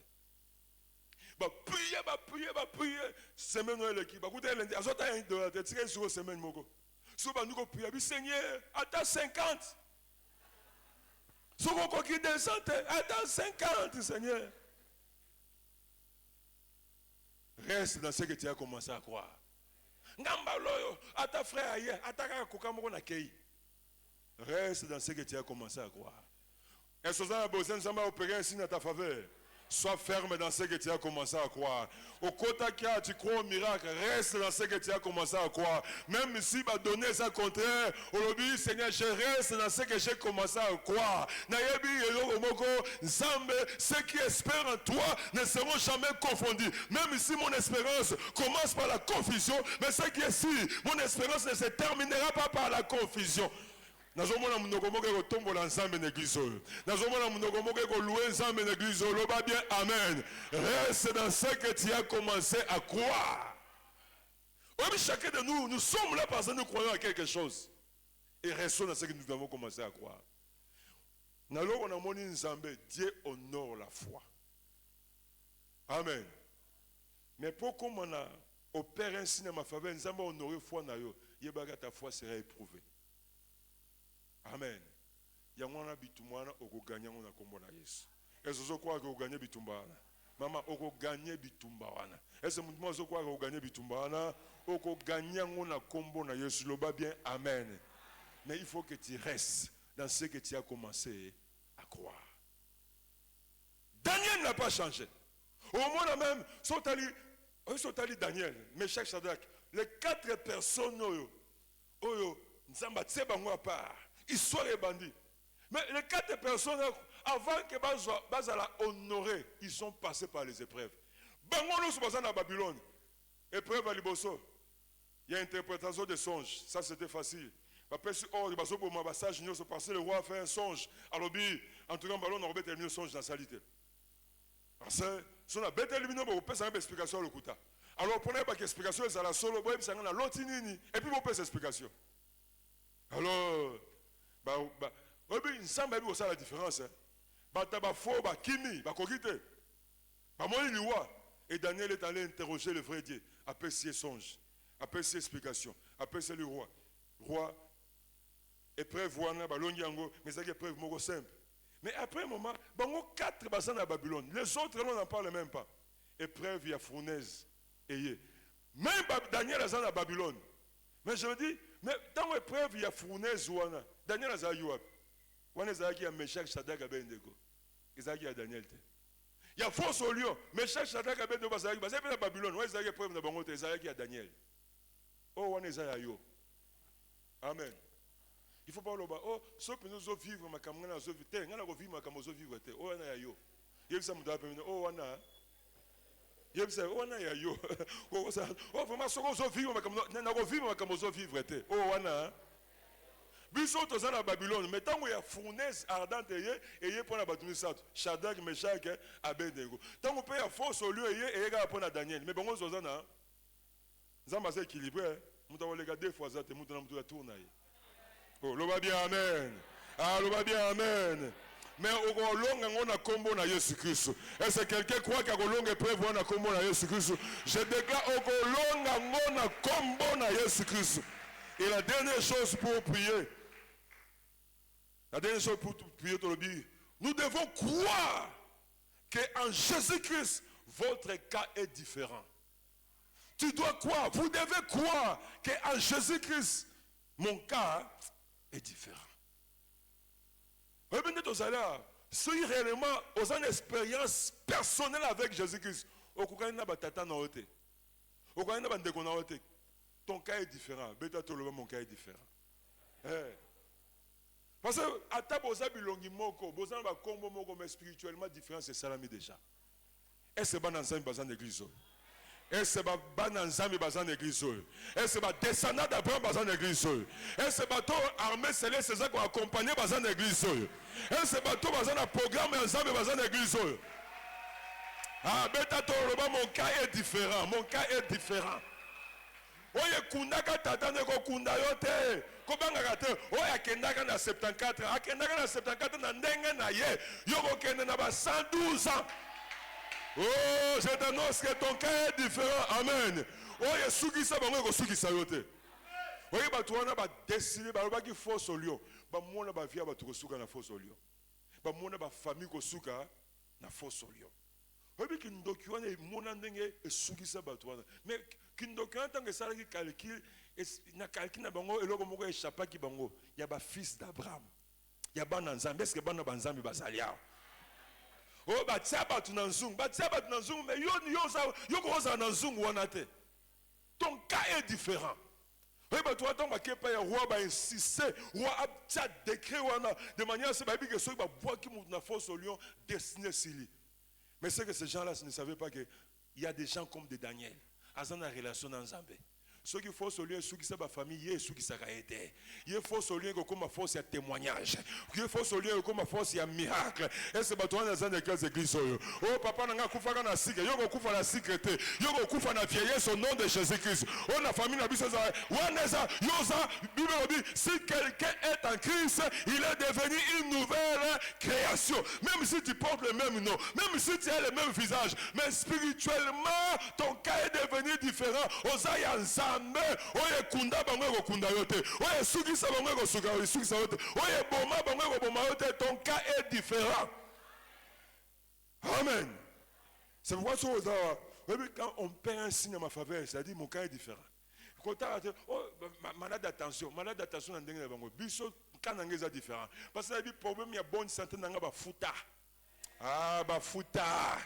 Prier. Semaine qui va coûter lundi, on a $1. Tu sais, sur une semaine, Moko. Si on nous prier, Seigneur, attends 50. Si on qui descend, attends 50, Seigneur. Reste dans ce que tu as commencé à croire. Reste dans ce que tu as commencé à croire. Est-ce que tu as besoin de opérer un signe à ta faveur? Sois ferme dans ce que tu as commencé à croire. Au côté que tu crois au miracle, reste dans ce que tu as commencé à croire. Même si tu vas donner ça contraire, aujourd'hui, Seigneur, je reste dans ce que j'ai commencé à croire. Ceux qui espèrent en toi ne seront jamais confondus. Même si mon espérance commence par la confusion, mais ce qui est si, mon espérance ne se terminera pas par la confusion. Nazomona munoko moke ko tombola nzambe na église oyo. Nazomona munoko moke ko louer nzambe na église oyo. Loba bien amen. Reste dans ce que tu as commencé à croire. Oui, chacun de nous, nous sommes là parce que nous croyons à quelque chose. Et restons dans ce que nous avons commencé à croire. Nalo on a moni nzambe, Dieu honore la foi. Amen. Mais pour qu'on a opéré un signe à ma faveur, nzambe honore foi na yo, yebaka ta foi sera éprouvée. Amen. Yangwana bitumwana okuganya ngona kombo na Yesu. Est-ce que quoi que oganye bitumbana? Mama okuganye bitumbawana. Est-ce que mutuma zo quoi que oganye bitumbana? Okuganya ngona kombo na Yesu. Loba bien amen. Mais il faut que tu restes dans ce que tu as commencé à croire. Daniel n'a pas changé. Au moment même, sont allés Daniel, Meshach, Shadrach, les 4 personnes oyo nzamba tsebango à part. Ils sont les bandits. Mais les 4 personnes, avant que Bazala honoré, ils sont passés par les épreuves. Bangono sont passés à Babylone. Épreuve à Liboso. Il y a interprétation des songes. Ça, c'était facile. Après, oh, pour ma passage, nous sommes passés, le roi a fait un songe. Alors, en tout cas, on a terminé le songe dans la salité. Parce que, si on a bien terminé, on peut faire une explication à l'Okuta. Alors, prenez pas l'explication, c'est la solo, et puis on peut faire explication. Alors, il semble que ça la différence. Et Daniel est allé interroger le vrai Dieu. Après ses songes, après ses explications, après c'est le roi. Roi, épreuve, mais c'est une épreuve simple. Mais après un moment, il y a 4 bassins à Babylone. Les autres, on n'en parle même pas. Épreuve, il y a fournaise. Même Daniel est à Babylone. Mais je me dis, mais dans l'épreuve, il y a fournaise. Daniel est à Yoab. Il y a Meshach, Shadrach, Abednego. Il y a Daniel. Il y a force au lion. Meshach, Shadrach, Abednego, il y a Babylone. Il y a épreuve dans Bangote. Il y a Daniel. Oh, on est à Yo. Amen. Il ne faut pas le dire. Oh, sauf que nous vivons, ma camarade, nous vivons, ma camarade, vivre. Oh, on est à Yo. Il y a ça, oh, on a. Il y a ça, on est à Yo. Oh, vraiment, ce qu'on vivre, ma camarade, nous vivons, ma camarade, vivre. Oh, on a. Bisous, tous à Babylone. Mais tant qu'il y a fournaise ardente, et il y a pour la bâtiment ça. Shadrach, Meshach, Abednego. Tant qu'on peut y a force au lieu, et il y a pour la Daniel. Mais bon, on s'en a. Nous sommes assez équilibrés. Nous avons les gars 2 fois ça, nous avons tourné. Oh, l'on va bien, amen. Ah, l'on va bien, amen. Mais au long on a combo na Jésus Christ. Est-ce que quelqu'un croit qu'à long peut voir na combo na Jésus Christ? Je déclare au long on a combo na Jésus Christ. Et la dernière chose pour prier, nous devons croire qu'en Jésus-Christ, votre cas est différent. Tu dois croire, vous devez croire qu'en Jésus-Christ, mon cas est différent. Si réellement, vous avez une expérience personnelle avec Jésus-Christ, ton cas est différent. Mon cas est différent. Parce que à ta bosa bilongi moko, bosa ba kombo moko mais spirituellement différent c'est salami déjà. Est-ce que dans un bazan d'église? Est-ce que dans un bazan d'église? Est-ce que descendant d'Abraham bazan d'église? Est-ce que bateau armée céleste c'est ça qu'on accompagné bazan d'église? Est-ce que bateau bazan un programme ensemble bazan d'église? Ah betato mon cas est différent. Mon cas est différent. Oye kundaka tata ne ko kunda yote ko bangaka te oye akendaka na 74 akendaka na 74 na ndenge na ye yoko kende na ba 112 ans. Oh, je t'annonce que ton cas est différent. Amen. Oye sukisa bango ko sukisa yote. Oye batu wana ba décider ba ba ki force au lion ba mona ba via ba to suka na force au lion ba mona ba famille ko suka na force au lion. Oye ki ndoki wana mona ndenge esukisa batu wana mais kindoka tant que ça qui calcule na calcul na bango eloko moko échappa ki bango ya ba fils d'Abraham ya bana nzambe est-ce que bana banzambe bazalia oh ba tia batu na nzungu mais yo ko za na nzungu wana te ton cas est différent. Oui, bah toi, tant que le roi va insister, le roi a décret de manière à ce que ceux qui boivent qui montent la force au lion destiné sur lui. Mais c'est que ces gens-là ne savaient pas qu'il y a des gens comme des Daniel. Ils ont une relation dans Zambé. Ceux qui font ce lien, ceux qui sont ma famille, ceux qui sont aidés. Il faut ce lien comme ma force, il y a témoignage. Il faut ce lien comme ma force, il y a miracle. Et c'est toi dans une église. Oh papa, n'a pas fait la sécurité. Il y a beaucoup la sécurité. Il y a beaucoup la vieillesse au nom de Jésus-Christ. Oh la famille n'a pas besoin. Si quelqu'un est en Christ, il est devenu une nouvelle création. Même si tu portes le même nom, même si tu as le même visage, mais spirituellement, ton cas est devenu différent. Osaïa oye kunda bango ko kunda yote oye sukisa bango ko sukisa yote oye boma bango ko boma yote ton cas est différent. Amen. C'est pourquoi quand on perd un signe à ma faveur, ça dit mon cas est différent. Quand tu as malade d'attention dans dengue bango biso quand on est différent parce que le problème il y a bonne santé dans ba futa. Ah ba futa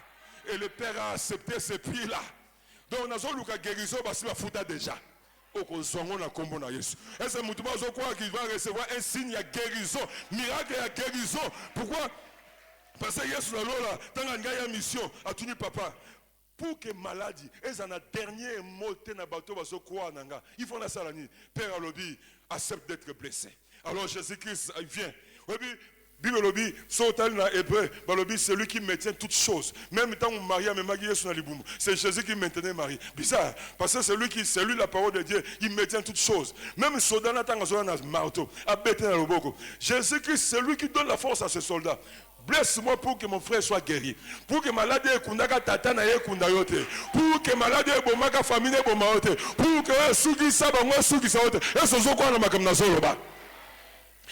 et le père a accepté ce prix là. Donc on a besoin de guérison parce qu'il va foutre déjà. Est-ce que croire qu'il va recevoir un signe de guérison, miracle de guérison? Pourquoi? Parce que Yesu là, dans la mission, a tenu papa. Pour que maladie, et en a dernier mot, ils font la salanie. Père Alobi accepte d'être blessé. Alors Jésus-Christ vient. Bible lobi sautal na hébreu balobi c'est lui qui maintient toutes choses même tant Maria me marié sur la liboum c'est Jésus qui maintenait Marie bizarre parce que c'est lui la parole de Dieu il maintient toutes choses même soldat na tanga zo na marteau a bêté na loboko Jésus-Christ c'est lui qui donne la force à ce soldat. Blesse-moi pour que mon frère soit guéri. Pour que malade ekundaka tata na ekunda yote. Pour que malade ebomaka famille eboma yote. Pour que sugi sabango sugi saote. Et sozo kwa na makamna zoloba.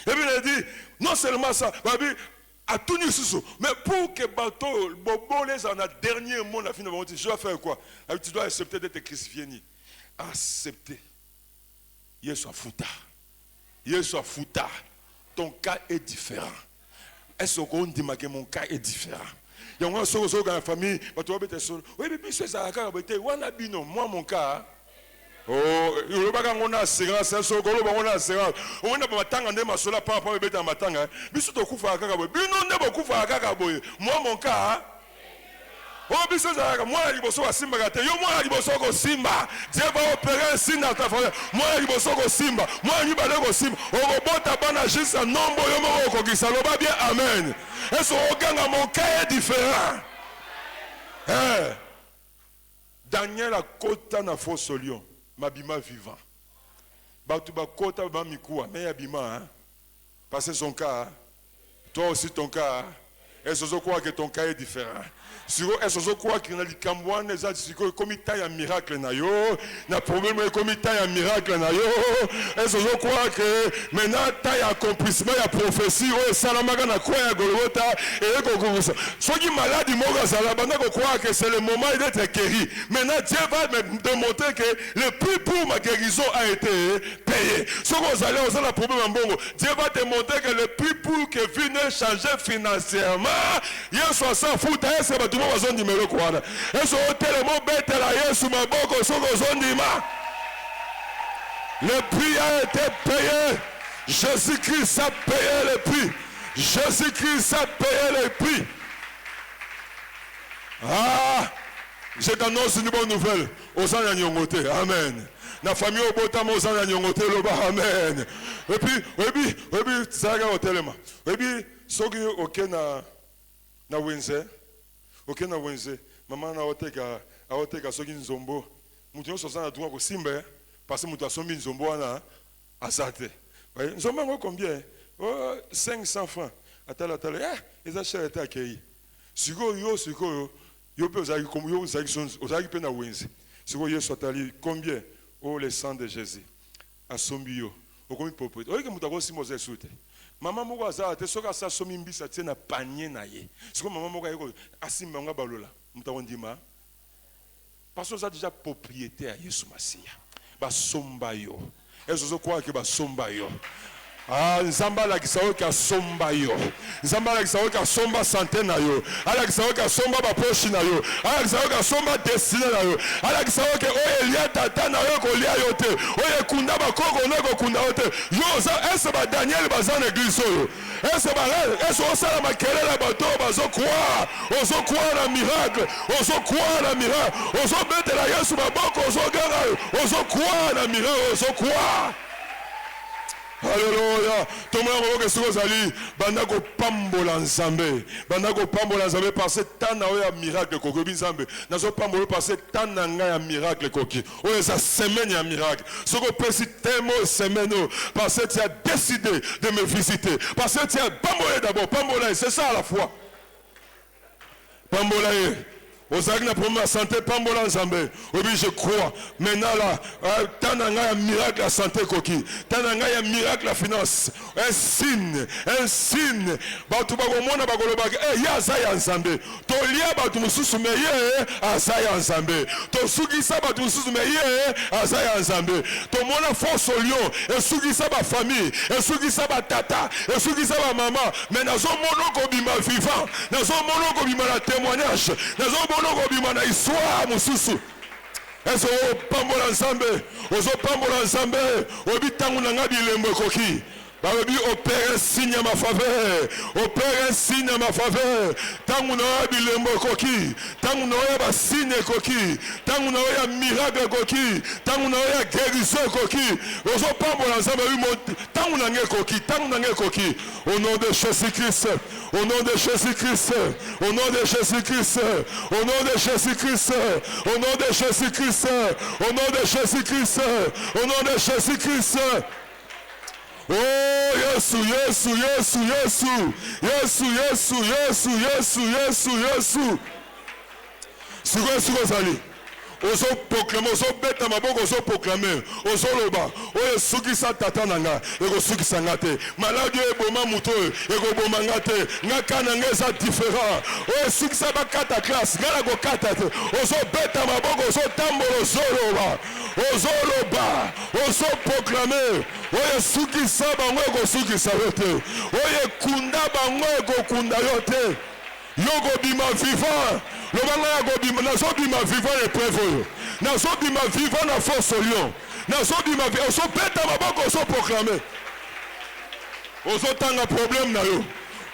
Et puis il a dit, non seulement ça, à tout niveau, mais pour que bateau, bobo les en a dernier mot, la fin de mon je dois faire quoi? Tu dois accepter d'être crucifié. Accepter. Yesu afuta. Yesu afuta. Ton cas est différent. Est-ce qu'on dit que mon cas est différent? Il y a un seul dans la famille, oui, mais puis c'est ça, moi mon cas. Oh, il y a une assurance, il y a une assurance. On a pas tant de masola par rapport à bête en matanga. Biso to kufa akakaboy. Bino ne beaucoup fa akakaboy. Moi mon cas. Oh biso za moi liboso wa simba gate. Yo moi liboso ko simba. Dieu va opérer un signe dans ta famille. Moi liboso ko simba. Moi ni bale ko simba. O bota bana juste un nombre yo mo ko kisaloba bien amen. Et son oganga mon cas est différent. Hein? Daniel a kota na fausse lion. Mabima vivant. Batuba kota ba mikua mais abima hein. Parce que son cas Toi aussi ton cas. Est-ce que je crois que ton cas est différent? Est-ce que je crois qu'il y a des cambouanes, comme il taille un miracle, na problème comme il taille un miracle, est-ce que je crois que maintenant taille accomplissement, il y a prophétie, Salamaga na quoi, Golgotha, et Gogosa. Ceux qui sont malades, ils vont croire que c'est le moment d'être guéri. Maintenant, Dieu va me démontrer que le prix pour ma guérison a été payé. Ceux qui sont allés au la problème en Bongo, Dieu va démontrer que le prix pour que vienne changer financièrement, il y a 60 fous, c'est tout le monde va numéro quoi. Est-ce que tellement bête là, sur ma boque, le prix a été payé. Jésus-Christ a payé le prix. Jésus-Christ a payé le prix. Ah, je t'annonce une bonne nouvelle. Osana Nyongote, amen. La famille au Botama, Osana Nyongote, amen. Et puis, ça va au téléma. Et puis, ce qui est ok na Wednesday. Ok na Wednesday. Maman na oteka soki nzombo. Mutu yo sosana droit ko simba parce que mutu asombi nzombo wana azate. Ouais, nzombo ngo combien? Oh, 500 francs. Atala ils a cher été accueilli. Siko yo pe ozaki comme yo ozaki pe na Wednesday. Siko yo sotali combien? Oh le sang de Jésus. Asombi yo. Okomi propriété. Oye que mutu ko simba zesute. Maman moko azate soka sa somi mbisa tie na panier na ye. Siko maman moko ayeko asimba nga balola. Mutu ndima. Parce que ça déjà propriété à Yesu Masia. Ba somba yo. Est-ce que je crois que ba somba yo? Ah, nzamba la kisao ka somba yo. Nzamba la kisao ka somba santé na yo. Ala kisao ka somba ba poche na yo. Ala kisao ka somba destiné na yo. Ala kisao ke oye lia tata na yo ko lia yo te. Oye kunda ba koko na ko kunda yo te. Yo za ese ba Daniel bazan église yo. Ese o sala makelela bato bazo croire. Ozo croire na miracle. Ozo croire na miracle. Ozo betela Yesu maboko ozo ganga yo. Ozo croire na miracle. Ozo croire. Alléluia. Tout le monde que ce que zali banda ko pambola nzambe. Banda ko pambola nzambe parce que tant na ya miracle ko gobi nzambe. Na zo pambola parce que tant na nga ya miracle ko ki. O eza semaine ya miracle. Ce que précise tellement semaine parce que tu as décidé de me visiter. Parce que tu as pambola d'abord, pambola, c'est ça à la fois. Pambola Ozaki na problème de santé, pambola nzambe. Oui, je crois. Maintenant là, tant na nga miracle la santé koki, tant na nga miracle la finance. Un signe. Ba tu ba komona ba koloba ya zaya nzambe. To lia ba tu mususu meye azaya nzambe. To sugisa ba tu mususu meye azaya nzambe. To mona force au lion, et sugisa ba famille, et sugisa ba tata, et sugisa ba maman. Mais nazo mono ko bima vivant, nazo mono ko bima la témoignage, nazo na histoire mususu. Est-ce que pambola nzambe ozo pambola nzambe obi tangu na nga bilembo koki babi opérer signe à ma faveur, opérer signe à ma faveur. Tangu na bilembo koki, tangu na ba signe koki, tangu na miracle koki, tangu na guérison koki. Ozo pambola nzambe tangu na nge koki, tangu na nge koki. Au nom de Jésus-Christ, au nom de Jésus-Christ, au nom de Jésus-Christ, au nom de Jésus-Christ, au nom de Jésus-Christ, au nom de Jésus-Christ, au nom de Jésus-Christ. Oh, Yesu, Yesu, Yesu, Yesu, Yesu, Yesu, Yesu, Yesu, Yesu, Yesu. Sugo zali. Ozo proclamer, ozo beta maboko, ozo proclamer, ozo loba. Oye suki sa tata nanga, ego suki sangate. Maladi eboma muto, ego boma ngate. Ngaka nangeza différent. Oye suki sa ba kata classe, ngala go kata te. Ozo beta maboko, ozo tambolo, ozo loba. Ozo loba, ozo proclamer. Oye suki sa bango ego suki sa yote. Oye kunda bango ego kunda yote. Yogo bima vivant. Le banga go bima nazo bima vivant les prévoyants. Nazo bima vivant na force au lion. Nazo bima vivant. Ozo peta maboko ozo proclamer. Ozo tanga problème na yo.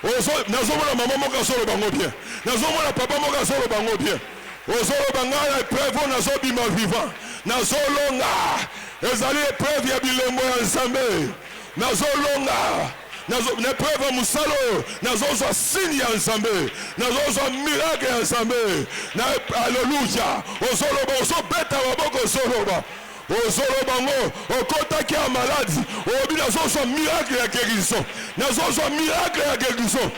Ozo nazo mona maman moko solo bango bien. Nazo mona papa moko solo bango bien. Ozo banga na prévoyant nazo bima vivant. Nazo longa. Ezali épreuve ya bilembo ya nzambe. Nazo longa. Na preuve musalo nazo signe ya nzambe nazo miracle ya nzambe na alléluia ozoloba ozobeta maboko ozoloba ozolo bango okotaki ya maladi obi nazozwa miracle ya guérison nazozwa miracle ya guérison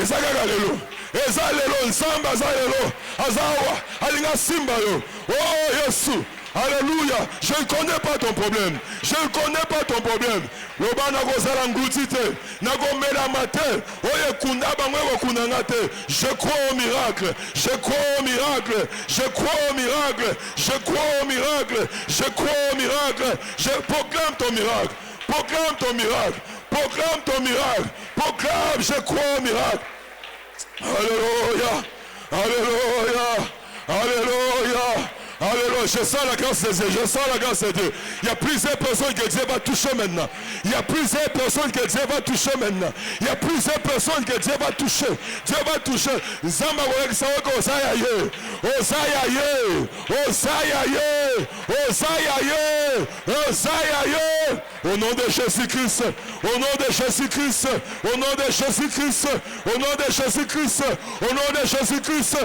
eza kaka lelo eza lelo nzambe aza lelo aza awa alinga simba yo oh Yesu. Alléluia. Je ne connais pas ton problème. Je ne connais pas ton problème. Loba na kozala ngutite. Na komela mate. Oye kunda bangwe kunanga te. Je crois au miracle. Je crois au miracle. Je crois au miracle. Je crois au miracle. Je crois au miracle. Je proclame ton miracle. Proclame ton miracle. Proclame ton miracle. Proclame, je crois au miracle. Alléluia. Alléluia. Alléluia. Alléluia, je sens la grâce de Dieu, je sens la grâce de Dieu. Il y a plusieurs personnes que Dieu va toucher maintenant. Il y a plusieurs personnes que Dieu va toucher maintenant. Il y a plusieurs personnes que Dieu va toucher. Dieu va toucher. Zamba Wekisaweko Osayaye, Osayaye, Osayaye, Osayaye, Osayaye. Au nom de Jésus-Christ, au nom de Jésus-Christ, au nom de Jésus-Christ, au nom de Jésus-Christ, au nom de Jésus-Christ.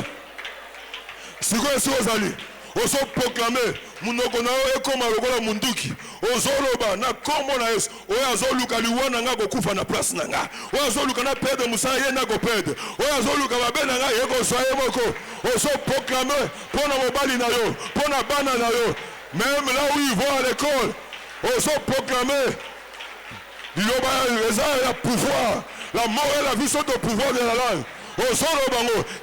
C'est quoi ce que vous allez? Oso proclamer munoko na ekoma lokola munduki ozoloba na kombo na Yesu oyo azoluka liwana nga kokufa na place na nga oyo azoluka na perdre musala ye na ko perdre oyo azoluka babe na nga ye ko soye moko oso proclamer pona mobali na yo pona bana na yo même là où ils vont à l'école oso proclamer liloba eza ya pouvoir la mort et la vie sont au pouvoir de la langue.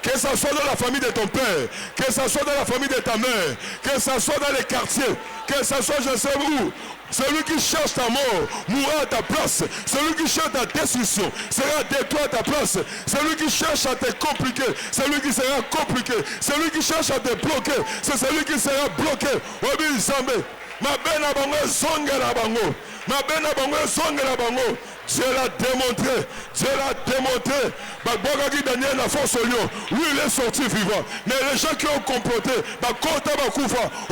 Que ça soit dans la famille de ton père, que ça soit dans la famille de ta mère, que ça soit dans les quartiers, que ça soit je sais où. Celui qui cherche ta mort mourra à ta place. Celui qui cherche ta destruction sera détruit à ta place. Celui qui cherche à te compliquer, celui qui sera compliqué. Celui qui cherche à te bloquer, c'est celui qui sera bloqué. Obi Nzambe, ma bena bango zongela bango, ma bena bango zongela bango. Dieu l'a démontré. Dieu l'a démontré. Bagboga Daniel la force au lion. Lui, il est sorti vivant. Mais les gens qui ont comploté,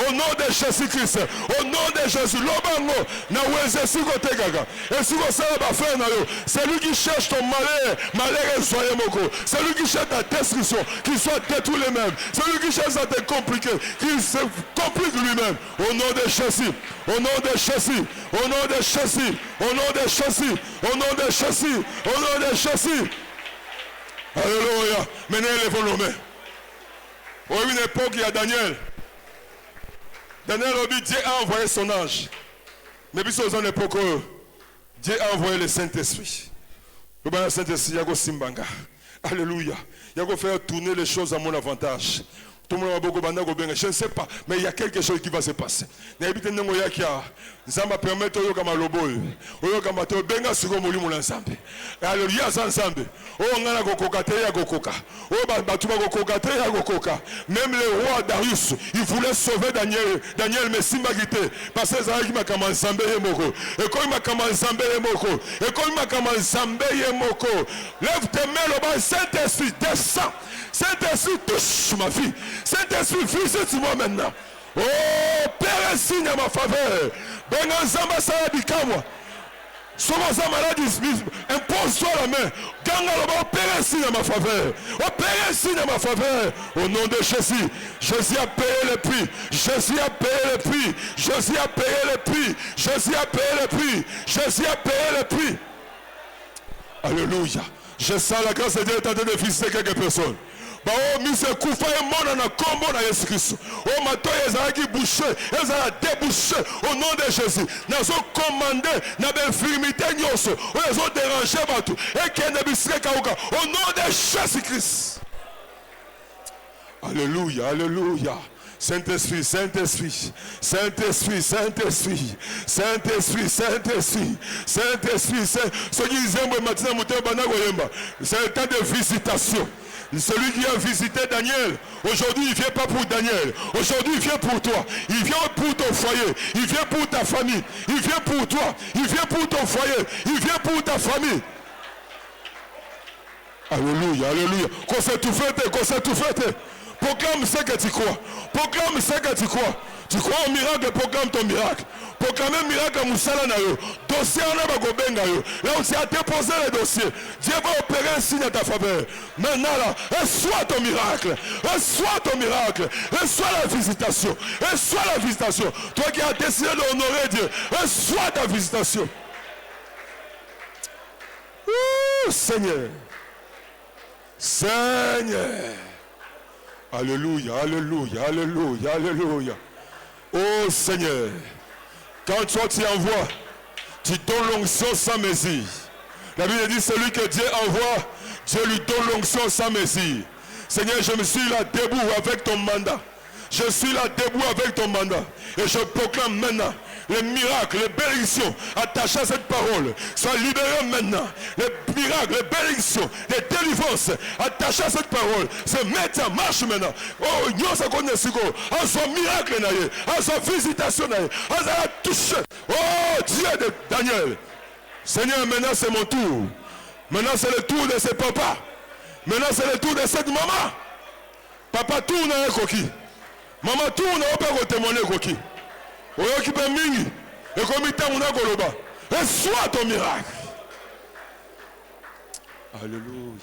au nom de Jésus-Christ, au nom de Jésus, c'est lui qui cherche ton malheur et soyez moko. C'est lui qui cherche ta destruction, qu'il soit détruit lui-même. C'est lui qui cherche à te compliquer, qu'il se complique lui-même. Au nom de Jésus, au nom de Jésus, au nom de Jésus, au nom de Jésus. Au nom de Jésus, au nom de Jésus. Alléluia. Maintenant, lèvons nos mains. Au une époque, il y a Daniel. Daniel a dit, Dieu a envoyé son ange. Mais puis, dans une époque, Dieu a envoyé le Saint-Esprit. Le Saint-Esprit, il y a Simbanga. Alléluia. Il y a faire tourner les choses à mon avantage. Tout le monde va beaucoup de je ne sais pas, mais il y a quelque chose qui va se passer. Ça va permettre de faire le boy. Benga sur moli mon ensemble. Alléluia ensemble. Oh on a kokokate ya kokoka. Oh batu ba kokokate ya kokoka. Même le roi Darius, il voulait sauver Daniel. Daniel mais simba gité parce que ça qui m'a commencé ensemble yemoko. Et quand il m'a commencé ensemble yemoko. Et quand il m'a commencé ensemble yemoko. Lève tes mains le bas Saint-Esprit descend. Saint-Esprit touche ma fille. Saint-Esprit visite-moi maintenant. Oh, Père, un signe à ma faveur. Ben Zamba Sarabikawa. Souvent maladie, impose-toi la main. Ganga là-bas, Père, un signe à ma faveur. Oh, Père, un signe à ma faveur. Au nom de Jésus, Jésus a payé le prix. Jésus a payé le prix. Jésus a payé le prix. Jésus a payé le prix. Jésus a payé le prix. Alléluia. Je sens la grâce de Dieu tenter de visiter quelques personnes. Oh, mise kufa et mona na combo na Jésus Christ. Oh, mato ezaki bouché, ezala débouché au nom de Jésus. Nazo commandé na infirmité nyonso. Oh, nazo déranger batu. Et qui ne bisre kauka au nom de Jésus Christ. Alléluia, alléluia. Saint-Esprit, Saint-Esprit, Saint-Esprit, Saint-Esprit, Saint-Esprit, Saint-Esprit, Saint-Esprit, ceux qui aiment maintenant c'est un temps de visitation. Celui qui a visité Daniel, aujourd'hui il ne vient pas pour Daniel, aujourd'hui il vient pour toi, il vient pour ton foyer, il vient pour ta famille, il vient pour toi, il vient pour ton foyer, il vient pour ta famille. Alléluia, alléluia. Qu'on s'étouffe, qu'on s'étouffe. Proclame ce que tu crois. Proclame ce que tu crois. Tu crois au miracle, proclame ton miracle. Proclame un miracle à Moussala Nayo. Dossier en Abagobenga. Là où tu as déposé le dossier, Dieu va opérer un signe à ta faveur. Maintenant là, reçois ton miracle. Reçois ton miracle. Reçois la visitation. Reçois la visitation. Toi qui as décidé d'honorer Dieu, reçois ta visitation. Ouh, Seigneur. Seigneur. Alléluia, alléluia, alléluia, alléluia. Oh Seigneur, quand toi tu envoies, tu donnes l'onction sans mesure. La Bible dit celui que Dieu envoie, Dieu lui donne l'onction sans mesure. Seigneur, je me suis là debout avec ton mandat. Je suis là debout avec ton mandat. Et je proclame maintenant les miracles, les bénédictions attachées à cette parole. Sois libéré maintenant. Les miracles, les bénédictions, les délivrances attachées à cette parole. Se mettent en marche maintenant. Oh, nous sommes connus. En son miracle, en son visitation, en sa touche. Oh, Dieu de Daniel. Seigneur, maintenant c'est mon tour. Maintenant c'est le tour de ce papa. Maintenant c'est le tour de cette maman. Papa tourne un coquille. Maman tourne au père au témoigner coquille. Oyokipe mingi. Et comme il t'a mon agoloba. Reçois ton miracle. Alléluia.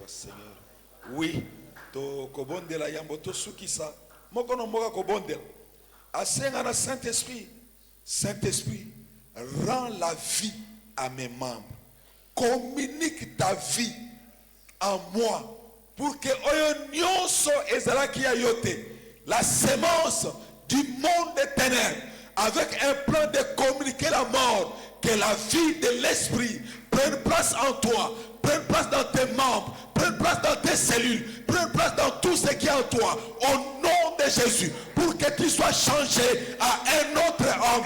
Seigneur. Oui, to kobondela yambo to sukisa moko no moka kobondela asenga na Saint-Esprit. Saint-Esprit, rends la vie à mes membres, communique ta vie en moi pour que oyo nyonso ezalaki ya yote, la sémence du monde des ténèbres, avec un plan de communiquer la mort, que la vie de l'esprit prenne place en toi, prenne place dans tes membres, prenne place dans tes cellules, prenne place dans tout ce qui est en toi, au nom de Jésus, pour que tu sois changé à un autre homme.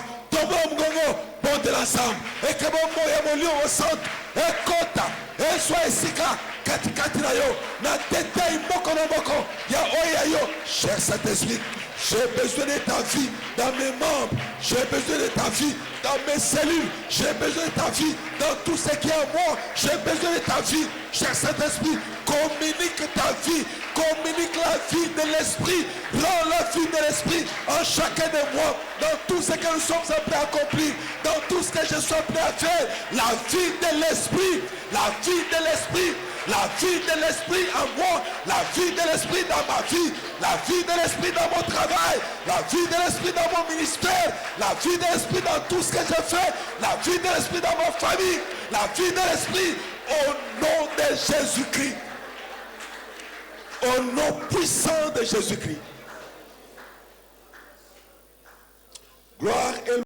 Bon de l'ensemble, et que mon moyen au centre, et kota, et soit esika, katikati na yo, na tete moko no moko, ya oya yo, cher Saint-Esprit. J'ai besoin de ta vie dans mes membres. J'ai besoin de ta vie dans mes cellules. J'ai besoin de ta vie dans tout ce qui est en moi. J'ai besoin de ta vie, cher Saint-Esprit. Communique ta vie. Communique la vie de l'esprit. Rends la vie de l'esprit en chacun de moi. Dans tout ce que nous sommes appelés à accomplir. Dans tout ce que je suis appelé à faire. La vie de l'esprit. La vie de l'esprit. La vie de l'esprit en moi, la vie de l'esprit dans ma vie, la vie de l'esprit dans mon travail, la vie de l'esprit dans mon ministère, la vie de l'esprit dans tout ce que je fais, la vie de l'esprit dans ma famille, la vie de l'esprit au nom de Jésus-Christ. Au nom puissant de Jésus-Christ. Gloire et